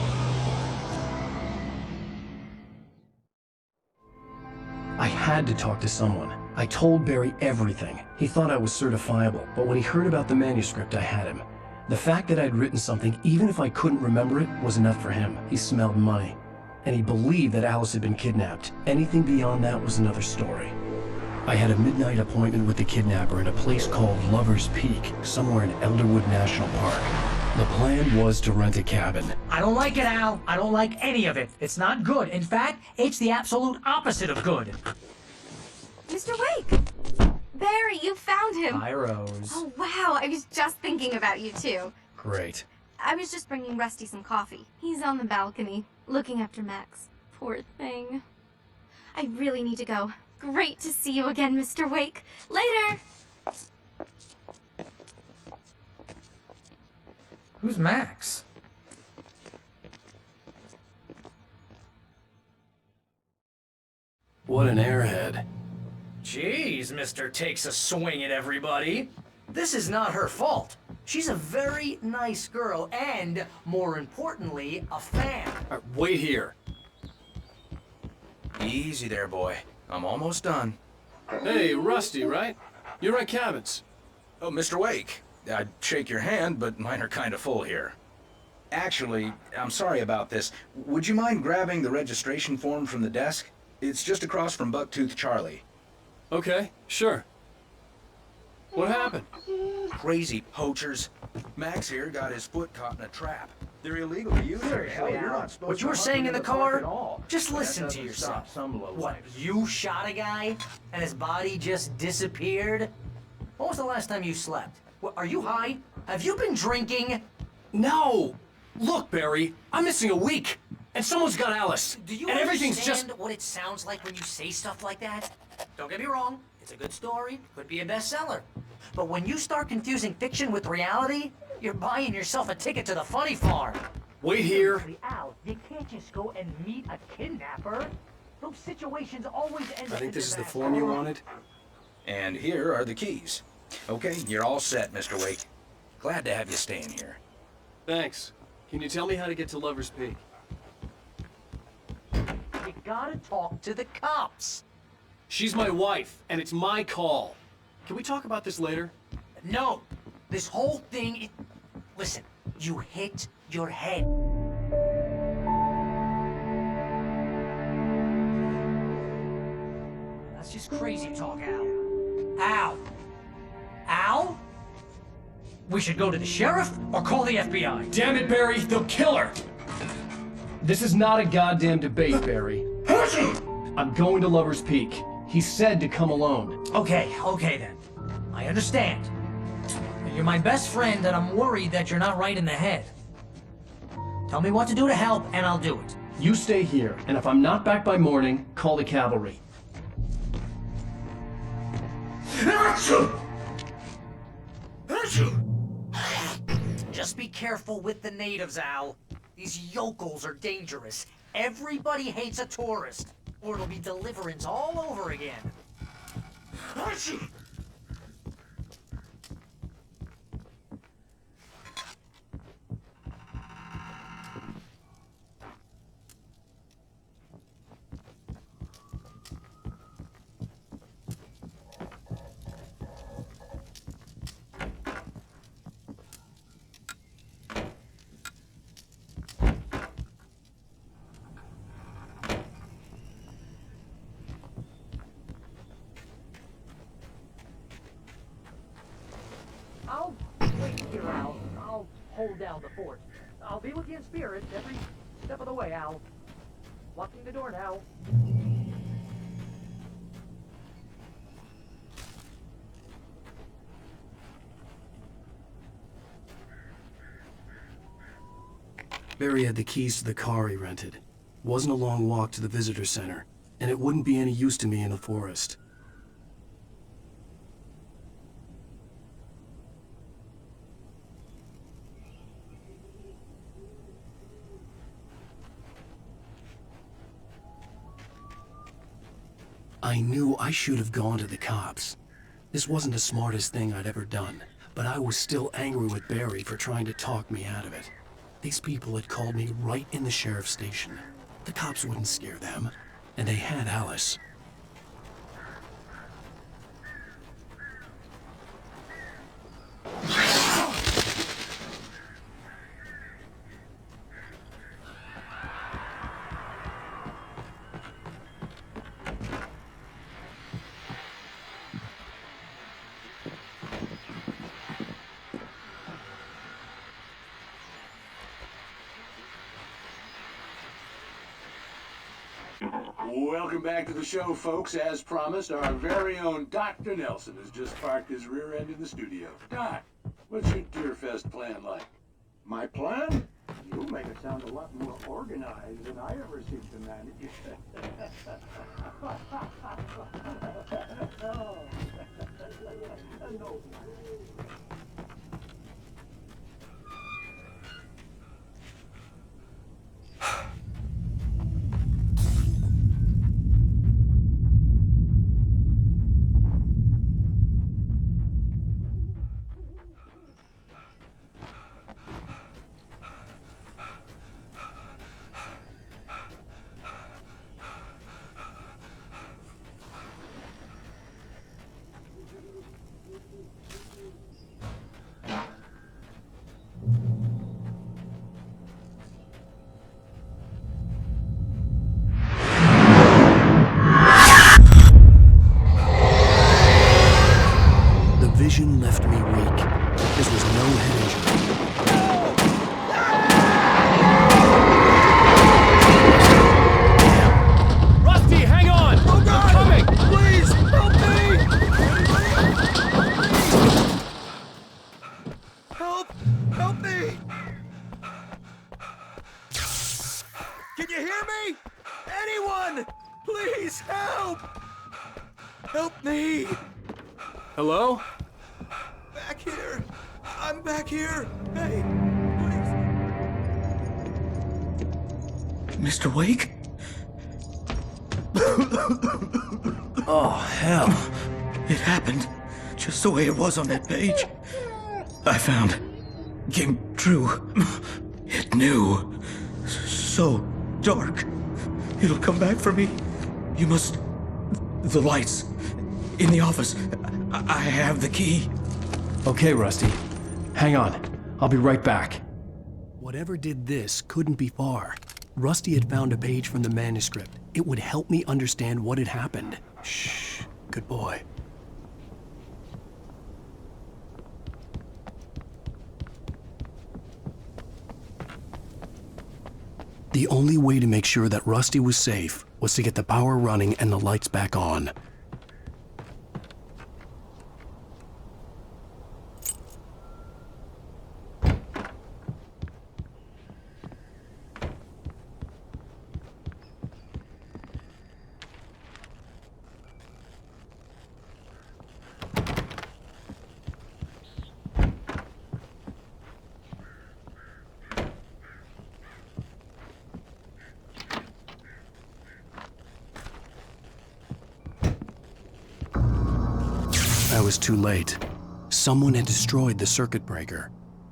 I had to talk to someone. I told Barry everything. He thought I was certifiable, but when he heard about the manuscript, I had him. The fact that I'd written something, even if I couldn't remember it, was enough for him. He smelled money. And he believed that Alice had been kidnapped. Anything beyond that was another story. I had a midnight appointment with the kidnapper in a place called Lover's Peak, somewhere in Elderwood National Park. The plan was to rent a cabin. I don't like it, Al. I don't like any of it. It's not good. In fact, it's the absolute opposite of good. Mr. Wake! Barry, you found him! Hi, Rose. Oh, wow. I was just thinking about you, too. Great. I was just bringing Rusty some coffee. He's on the balcony, looking after Max. Poor thing. I really need to go. Great to see you again, Mr. Wake. Later! Who's Max? What an airhead. Jeez, Mr. Takes a swing at everybody. This is not her fault. She's a very nice girl and, more importantly, a fan. Wait here. Easy there, boy. I'm almost done. Hey, Rusty, right? You rent cabins. Oh, Mr. Wake. I'd shake your hand, but mine are kind of full here. Actually, I'm sorry about this. Would you mind grabbing the registration form from the desk? It's just across from Bucktooth Charlie. Okay, sure. What happened? Crazy poachers. Max here got his foot caught in a trap. They're illegal to use. Seriously, what you were saying in the car? Just listen to yourself. What, you shot a guy and his body just disappeared? When was the last time you slept? What, are you high? Have you been drinking? No! Look, Barry, I'm missing a week, and someone's got Alice. Do you and everything's understand just... what it sounds like when you say stuff like that? Don't get me wrong, it's a good story, could be a bestseller. But when you start confusing fiction with reality, you're buying yourself a ticket to the funny farm. Wait here. Al, you can't just go and meet a kidnapper. Those situations always end I up think in this is the disaster. form you wanted. And here are the keys. Okay, you're all set, Mr. Wake. Glad to have you staying here. Thanks. Can you tell me how to get to Lover's Peak? You gotta talk to the cops. She's my wife, and it's my call. Can we talk about this later? No, this whole thing. Listen, you hit your head. That's just crazy talk, Al. Al? Al? We should go to the sheriff or call the FBI. Damn it, Barry, they'll kill her! This is not a goddamn debate, Barry. I'm going to Lover's Peak. He said to come alone. Okay then. I understand. You're my best friend, and I'm worried that you're not right in the head. Tell me what to do to help, and I'll do it. You stay here, and if I'm not back by morning, call the cavalry. Just be careful with the natives, Al. These yokels are dangerous. Everybody hates a tourist, or it'll be Deliverance all over again. I'll wait here, Al. I'll hold down the fort. I'll be with you in spirit every step of the way, Al. Locking the door now. Barry had the keys to the car he rented. Wasn't a long walk to the visitor center, and it wouldn't be any use to me in the forest. I knew I should have gone to the cops. This wasn't the smartest thing I'd ever done, but I was still angry with Barry for trying to talk me out of it. These people had called me right in the sheriff's station. The cops wouldn't scare them, and they had Alice. Welcome back to the show, folks. As promised, our very own Dr. Nelson has just parked his rear end in the studio. Doc, what's your Deerfest plan like? My plan? You make it sound a lot more organized than I ever seem to manage. No. Vision left me weak. This was no head injury. Rusty, hang on! Oh God! I'm coming! Please, help me! Help me! Can you hear me? Anyone! Please help! Help me! Hello? Back here! I'm back here! Hey, please! Mr. Wake? Oh, hell. It happened just the way it was on that page. I found. Came true. It knew. So dark. It'll come back for me. You must... The lights. In the office. I have the key. Okay, Rusty. Hang on. I'll be right back. Whatever did this couldn't be far. Rusty had found a page from the manuscript. It would help me understand what had happened. Shh. Good boy. The only way to make sure that Rusty was safe was to get the power running and the lights back on. I was too late. Someone had destroyed the circuit breaker.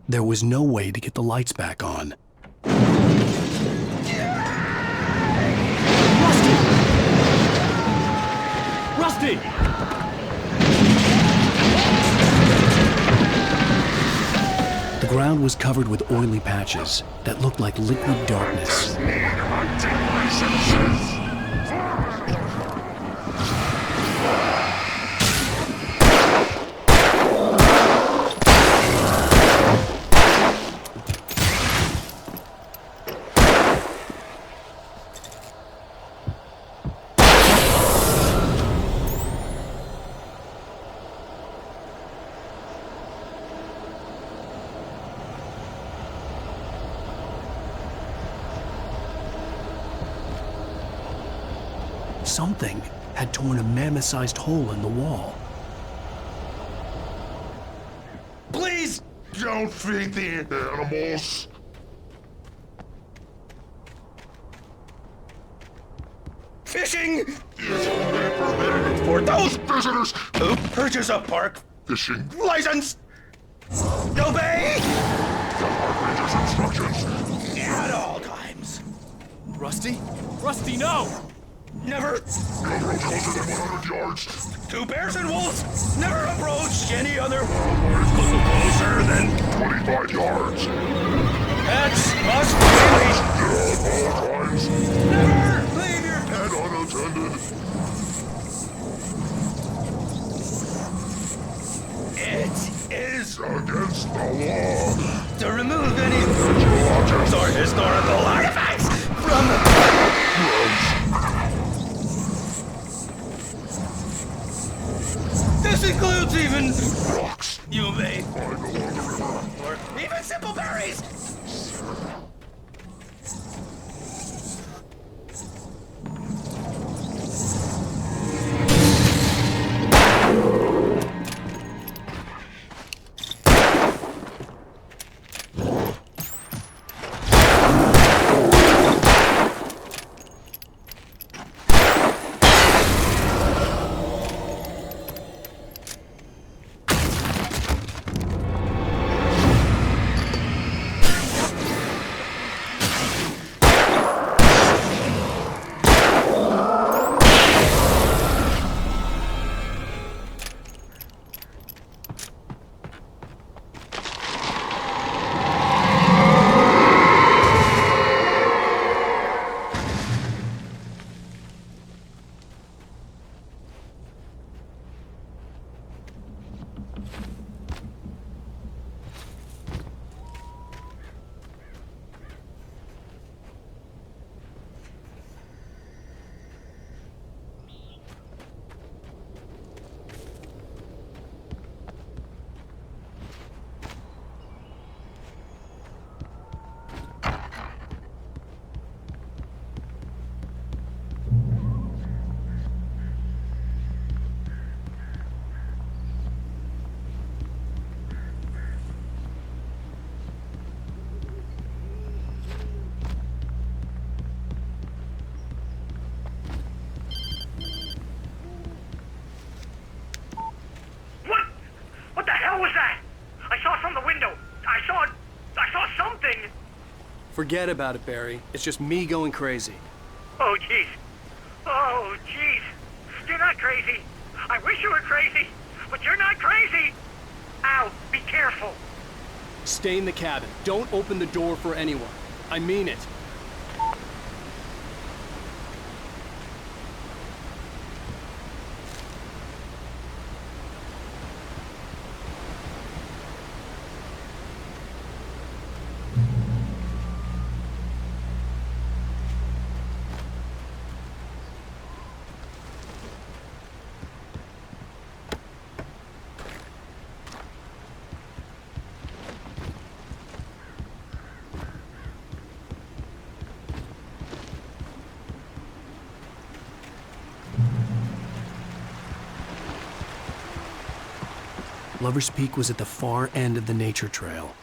There was no way to get the lights back on. Rusty! The ground was covered with oily patches that looked like liquid darkness. Something had torn a mammoth-sized hole in the wall. Please don't feed the animals. Fishing is only permitted for those visitors who purchase a park fishing license. Obey the park ranger's instructions at all times. Rusty? Rusty, no! Never Never approach closer than 100 yards. to bears and wolves. Never approach any other closer than 25 yards. pets. Must be released. At all times. Never leave your And unattended. It is Against the law. to remove any objects or historical artifacts from the This includes even rocks you may find along the river, or even simple berries. Forget about it, Barry. It's just me going crazy. Oh, jeez. Oh, jeez. You're not crazy. I wish you were crazy, but you're not crazy. Ow, be careful. Stay in the cabin. Don't open the door for anyone. I mean it. Lover's Peak was at the far end of the nature trail.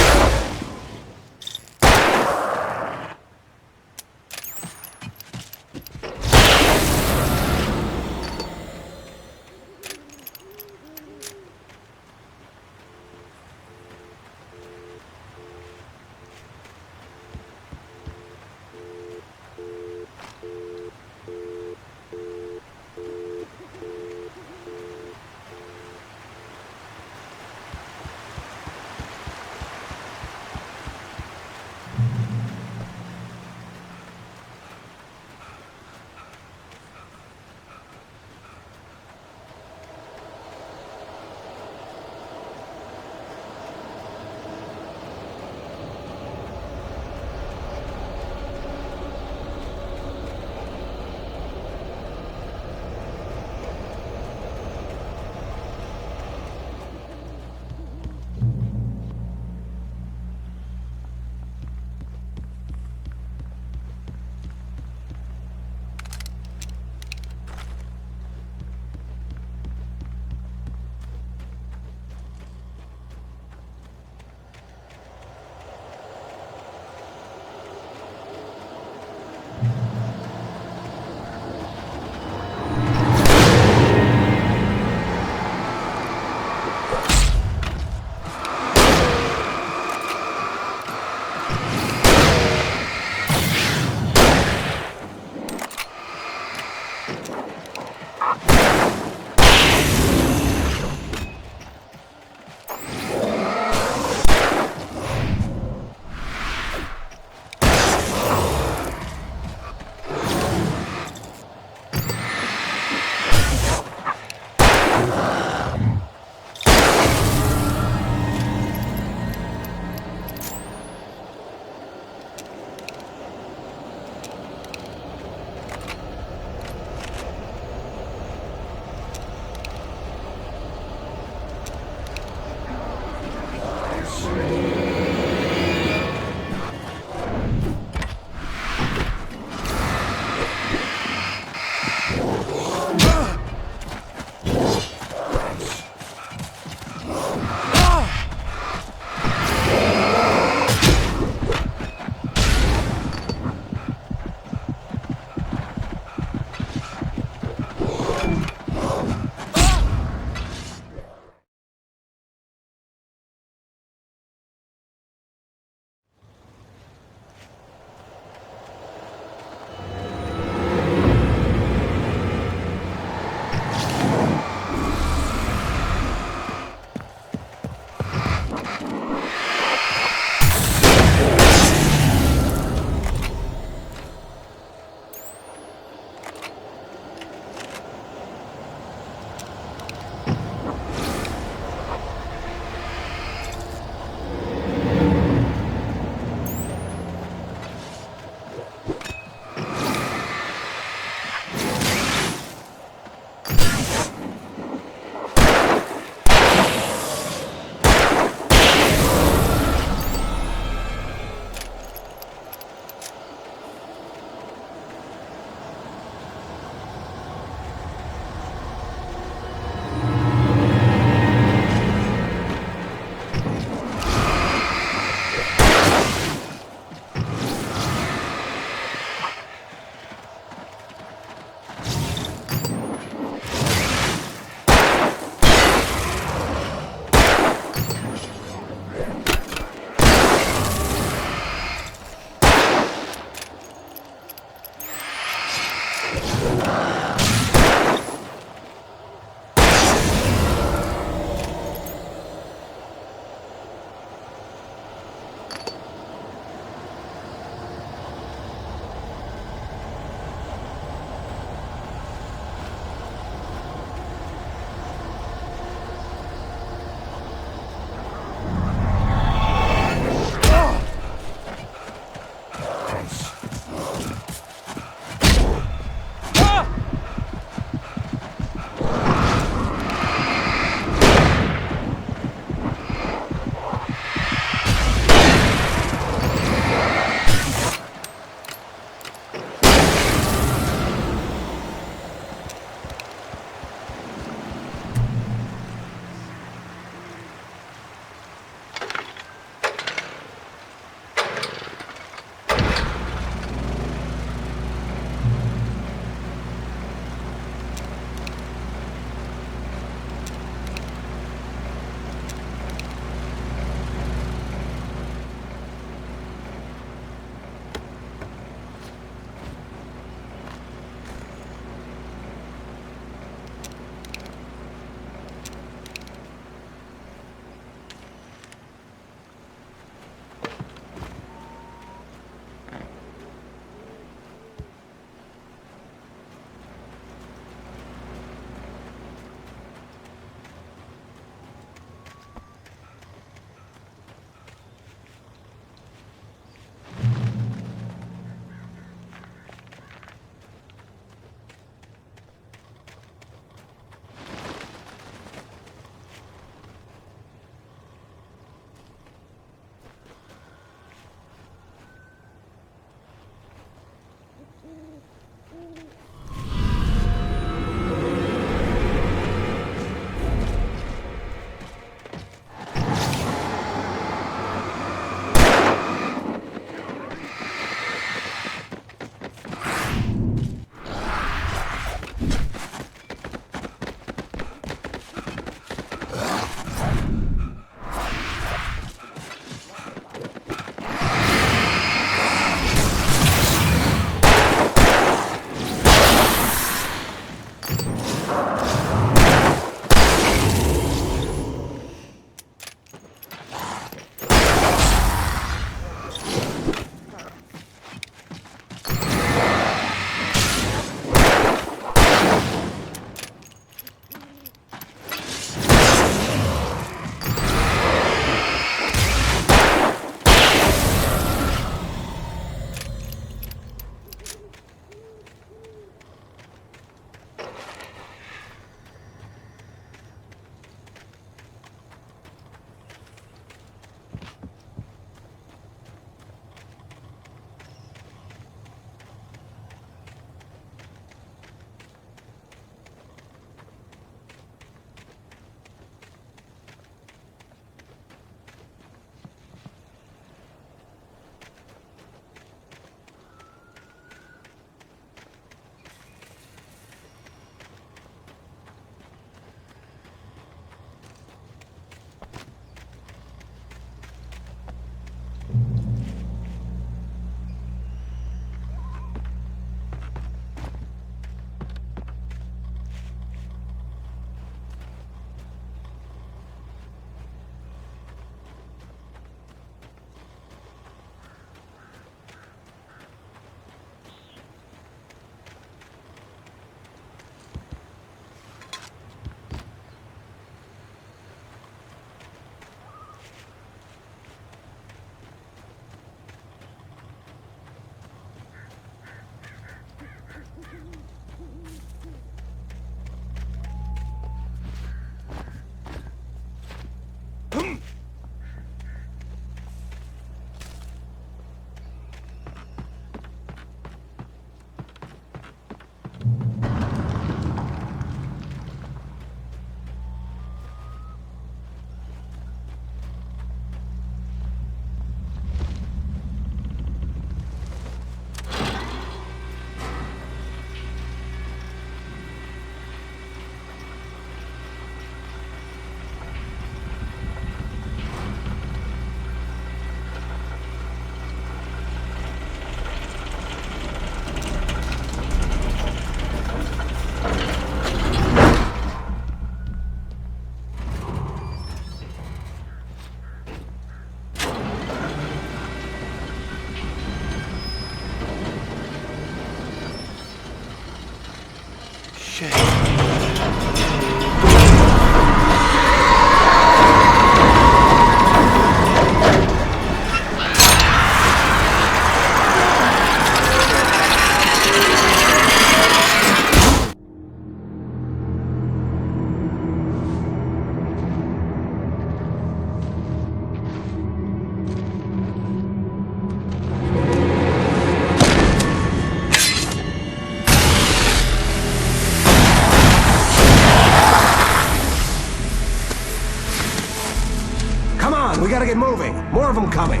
on, we gotta get moving. More of them coming.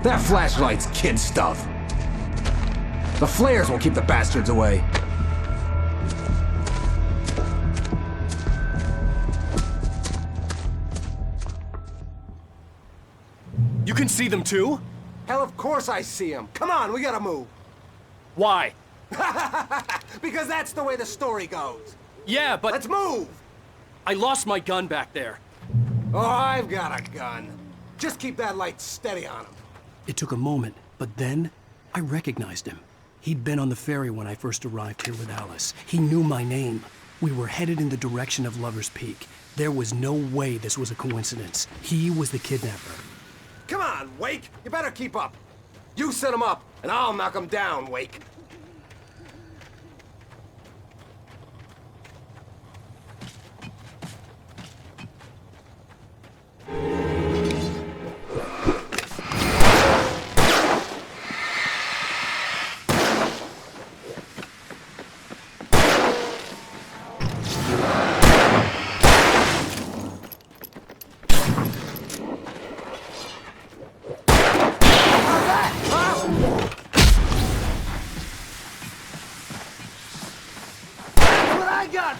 That flashlight's kid stuff. The flares will keep the bastards away. You can see them too? Hell, of course I see them. Come on, we gotta move. Why? Because that's the way the story goes. Yeah, but... Let's move! I lost my gun back there. Oh, I've got a gun. Just keep that light steady on him. It took a moment, but then I recognized him. He'd been on the ferry when I first arrived here with Alice. He knew my name. We were headed in the direction of Lover's Peak. There was no way this was a coincidence. He was the kidnapper. Come on, Wake! You better keep up. You set him up, and I'll knock him down, Wake.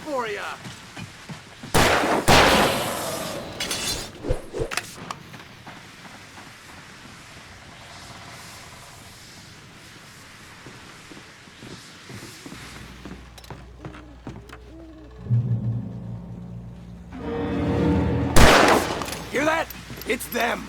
For you. Hear that? It's them.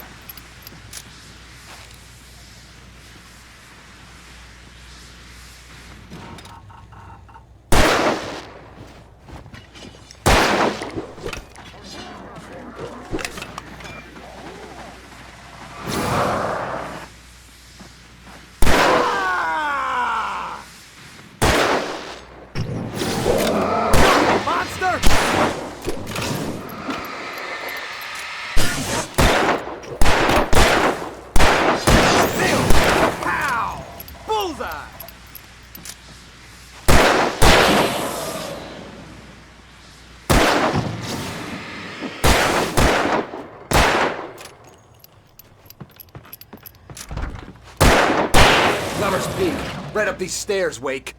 Lover's Peak. Right up these stairs, Wake.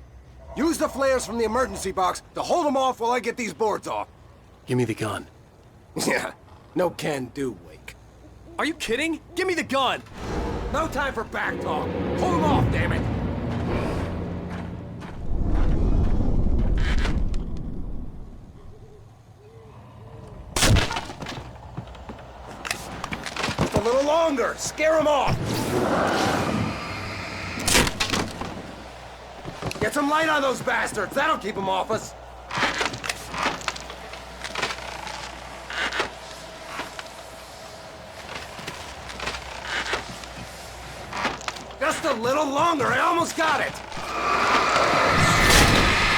Use the flares from the emergency box to hold them off while I get these boards off. Give me the gun. Yeah, no can do, Wake. Are you kidding? Give me the gun! No time for back talk. Hold them off, damn it! Just a little longer. Scare them off. Get some light on those bastards. That'll keep them off us. Just a little longer. I almost got it.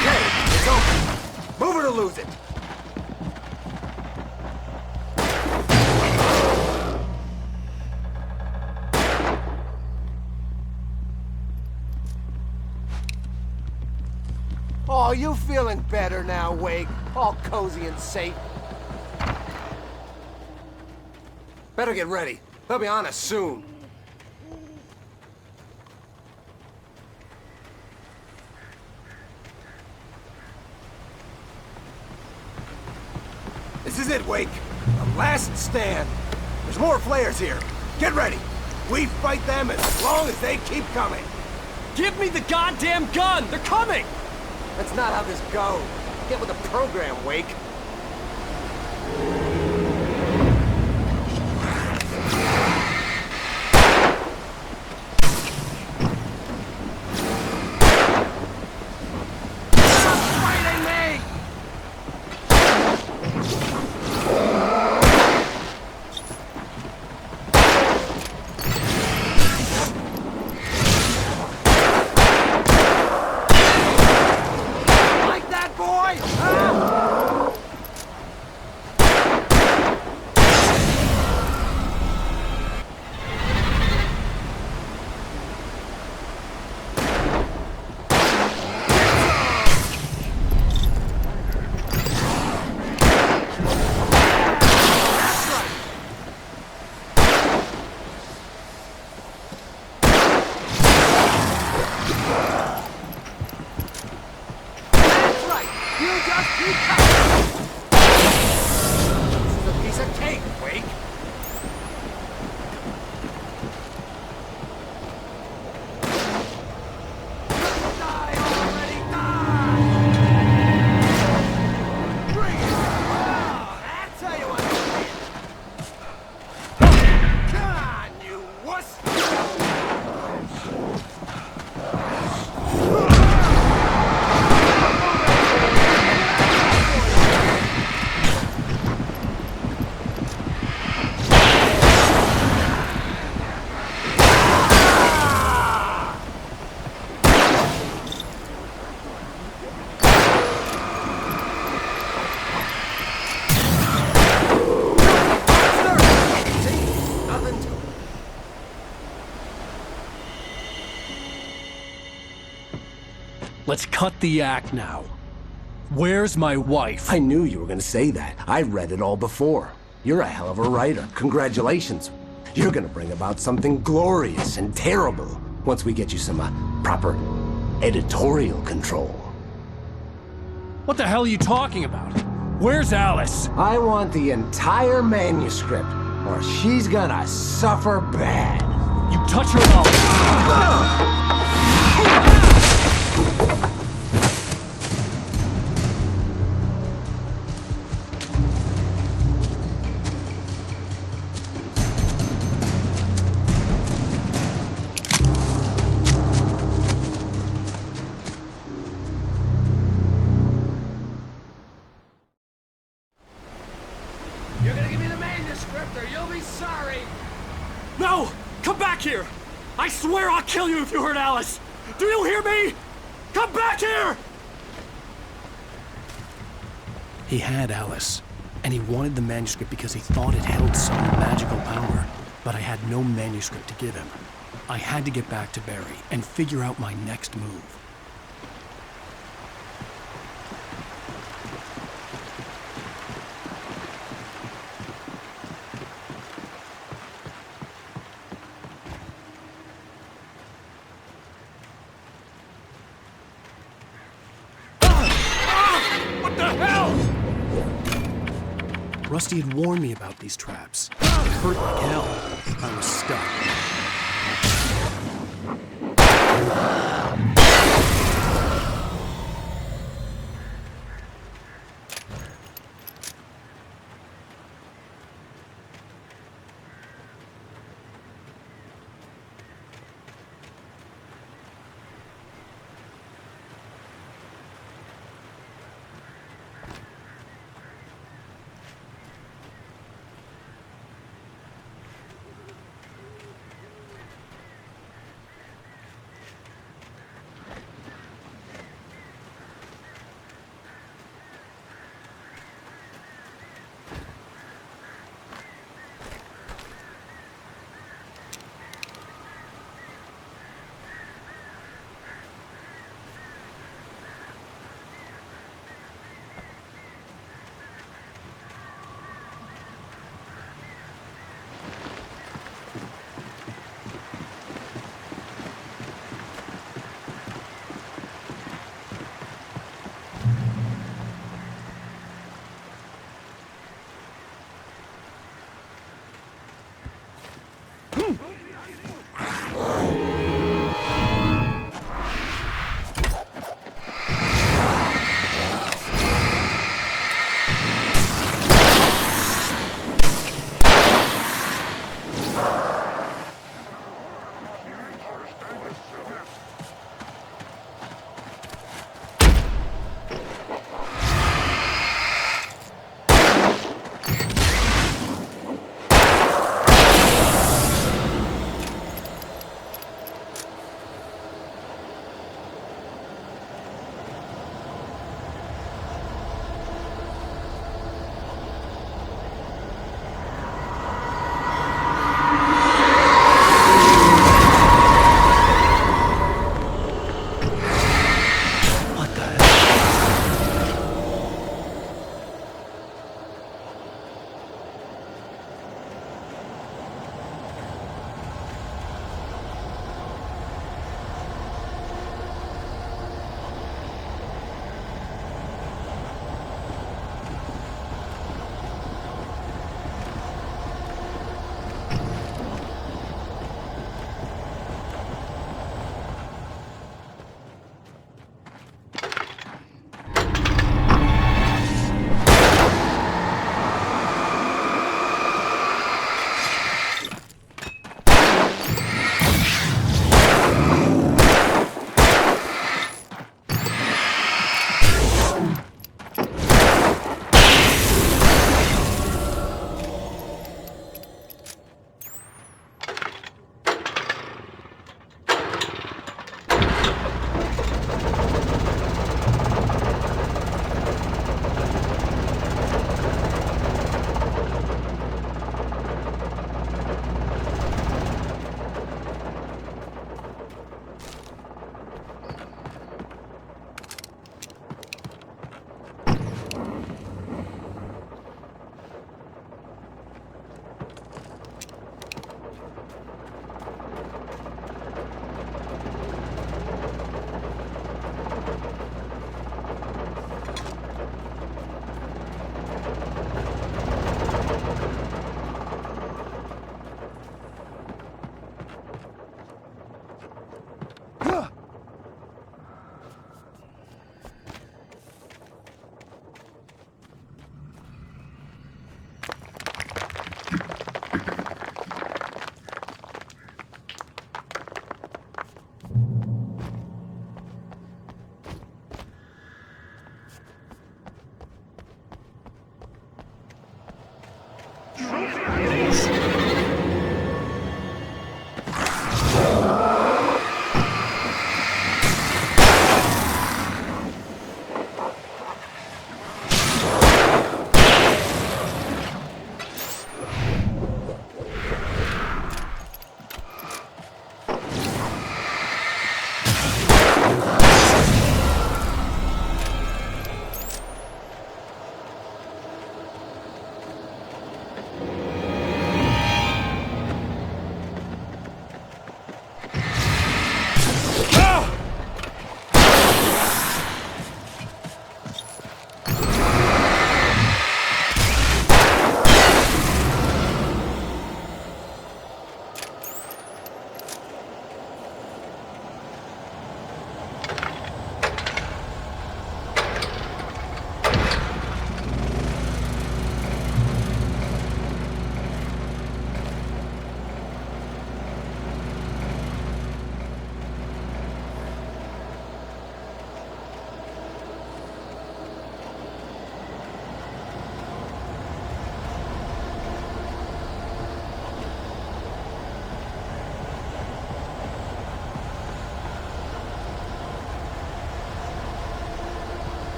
Okay, it's open. Move it or lose it. Oh, you feeling better now, Wake? All cozy and safe. Better get ready. They'll be on us soon. This is it, Wake. The last stand. There's more flares here. Get ready. We fight them as long as they keep coming. Give me the goddamn gun! They're coming! That's not how this goes. Get with the program, Wake. let's cut the act now. Where's my wife? I knew you were gonna say that. I read it all before. You're a hell of a writer. Congratulations. You're gonna bring about something glorious and terrible once we get you some proper editorial control. What the hell are you talking about? Where's Alice? I want the entire manuscript, or she's gonna suffer bad. You touch her and I'll... You're gonna give me the manuscript or you'll be sorry! No! Come back here! I swear I'll kill you if you hurt Alice! Do you hear me? Come back here! He had Alice, and he wanted the manuscript because he thought it held some magical power. But I had no manuscript to give him. I had to get back to Barry and figure out my next move. What the hell? Rusty had warned me about these traps. It hurt like hell. I was stuck.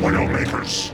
Widowmakers.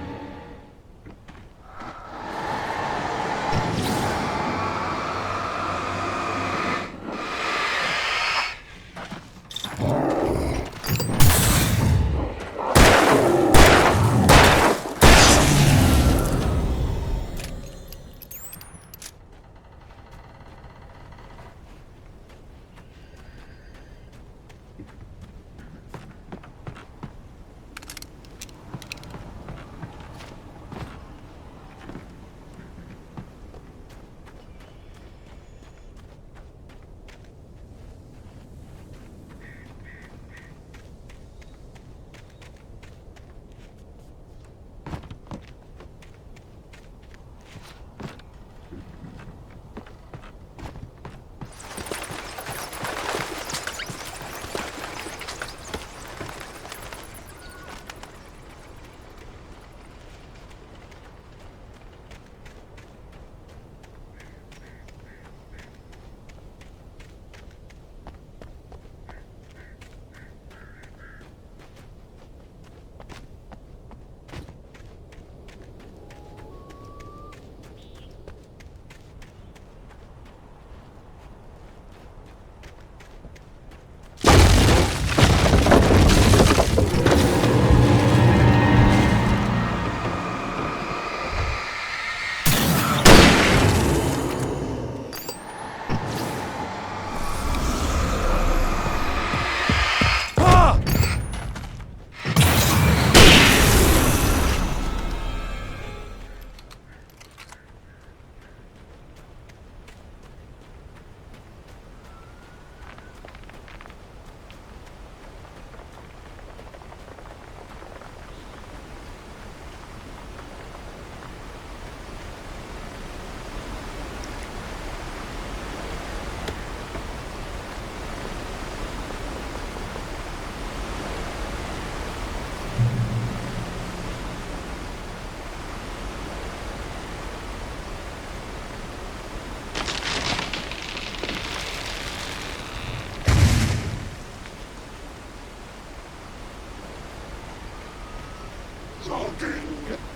Logging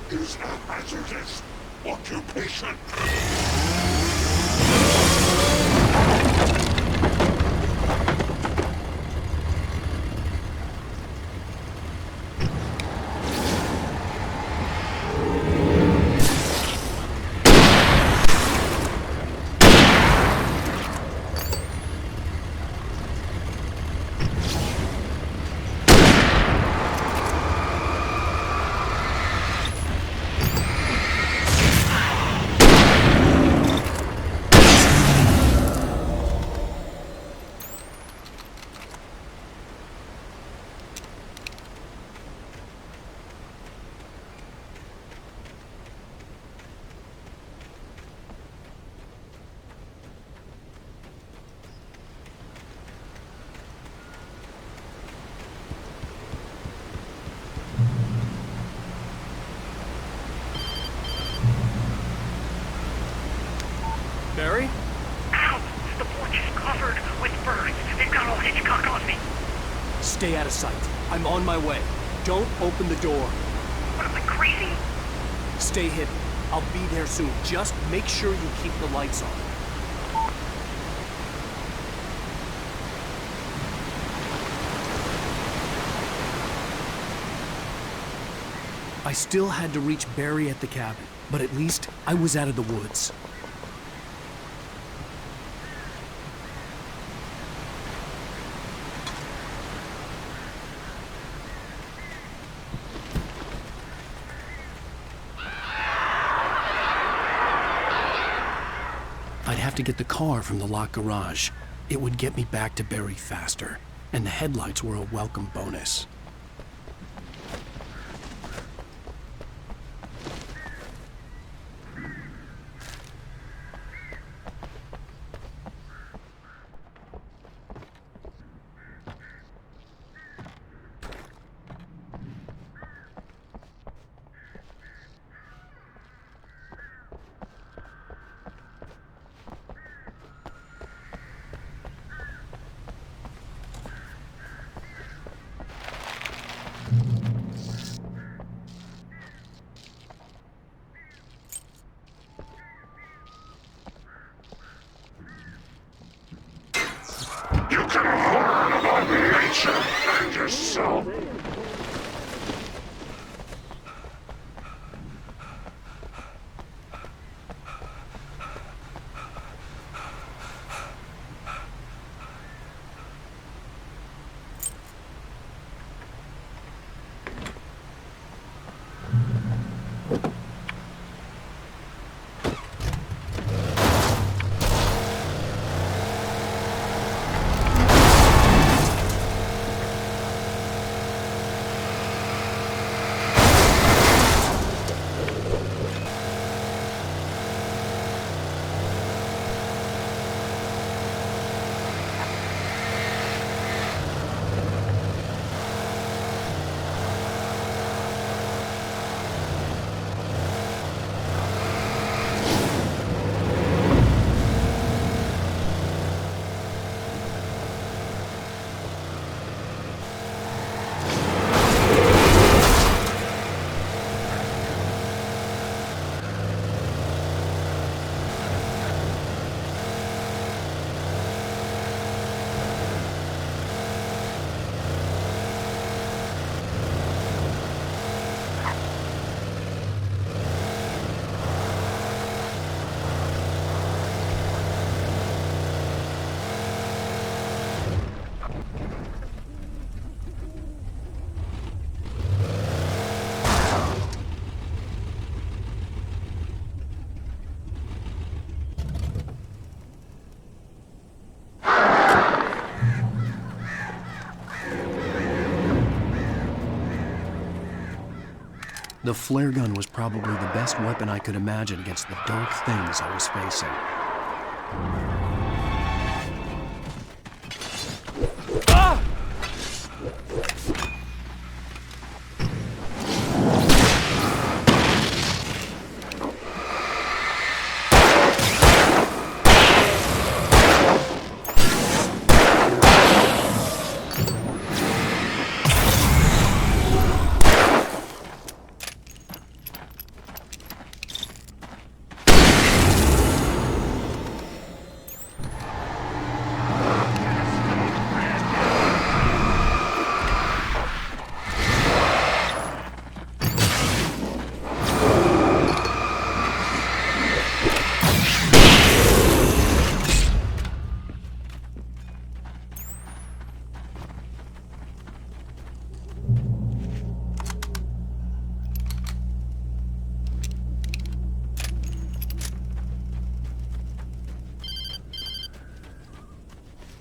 is a hazardous occupation. Barry? Ow! The porch is covered with birds. They've got all Hitchcock on me. Stay out of sight. I'm on my way. Don't open the door. What am I, crazy? Stay hidden. I'll be there soon. Just make sure you keep the lights on. I still had to reach Barry at the cabin, but at least I was out of the woods. I'd have to get the car from the locked garage. It would get me back to Barry faster, and the headlights were a welcome bonus. The flare gun was probably the best weapon I could imagine against the dark things I was facing.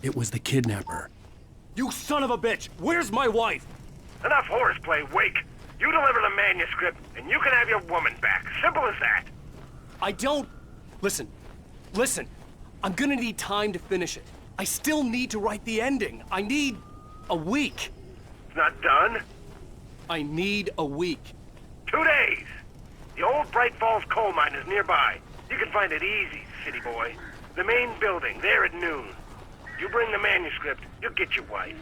It was the kidnapper. You son of a bitch! Where's my wife? Enough horseplay, Wake. You deliver the manuscript, and you can have your woman back. Simple as that. I don't... Listen. I'm gonna need time to finish it. I still need to write the ending. I need a week. It's not done? I need a week. 2 days. The old Bright Falls coal mine is nearby. You can find it easy, city boy. The main building, there at noon. You bring the manuscript, you'll get your wife.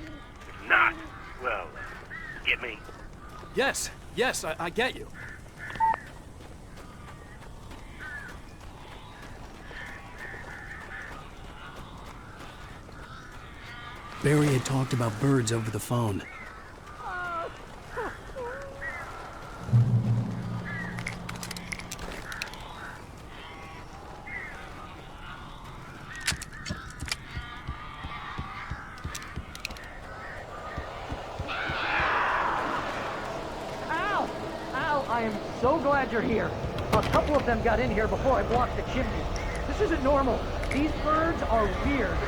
If not, well, get me? Yes, I get you. Barry had talked about birds over the phone. I am so glad you're here. A couple of them got in here before I blocked the chimney. This isn't normal. These birds are weird.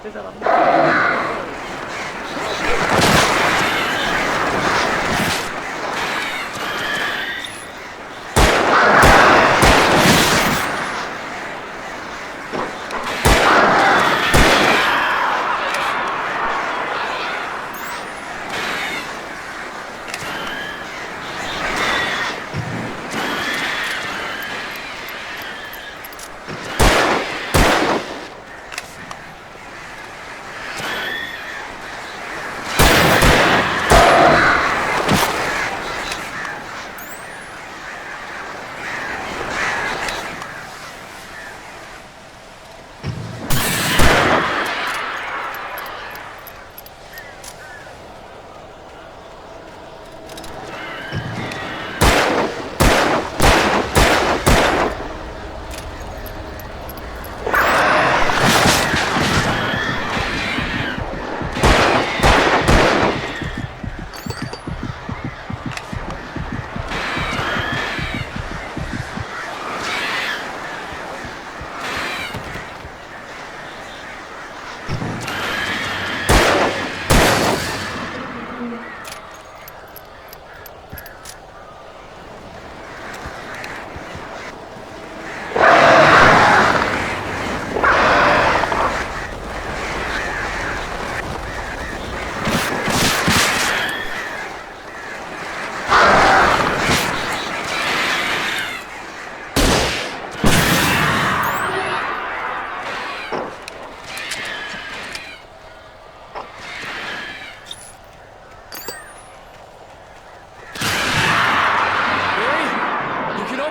Is that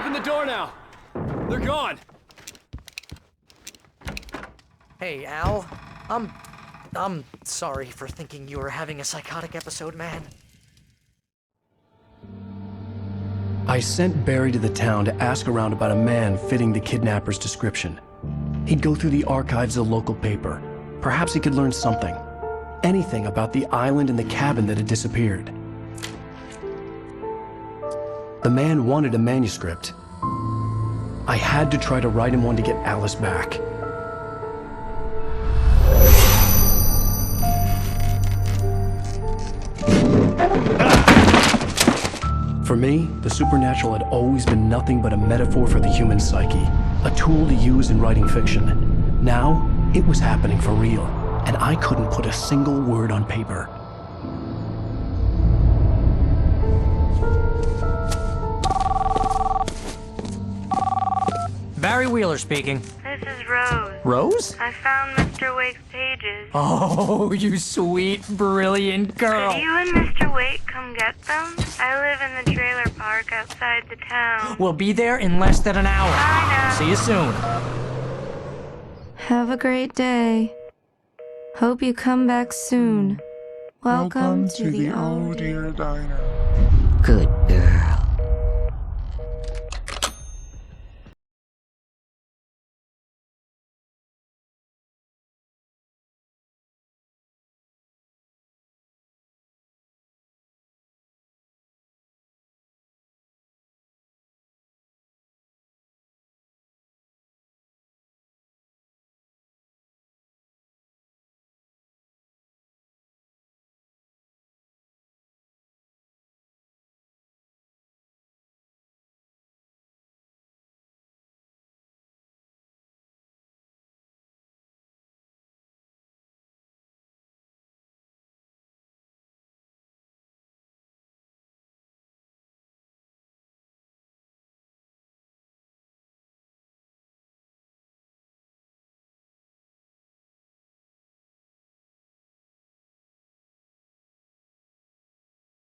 open the door now. They're gone. Hey, Al. I'm sorry for thinking you were having a psychotic episode, man. I sent Barry to the town to ask around about a man fitting the kidnapper's description. He'd go through the archives of the local paper. Perhaps he could learn something. Anything about the island and the cabin that had disappeared. The man wanted a manuscript. I had to try to write him one to get Alice back. For me, the supernatural had always been nothing but a metaphor for the human psyche, a tool to use in writing fiction. Now, it was happening for real, and I couldn't put a single word on paper. Barry Wheeler speaking. This is Rose. Rose? I found Mr. Wake's pages. Oh, you sweet, brilliant girl. Could you and Mr. Wake come get them? I live in the trailer park outside the town. We'll be there in less than an hour. Bye now. See you soon. Have a great day. Hope you come back soon. Welcome to the Oh Dear Diner.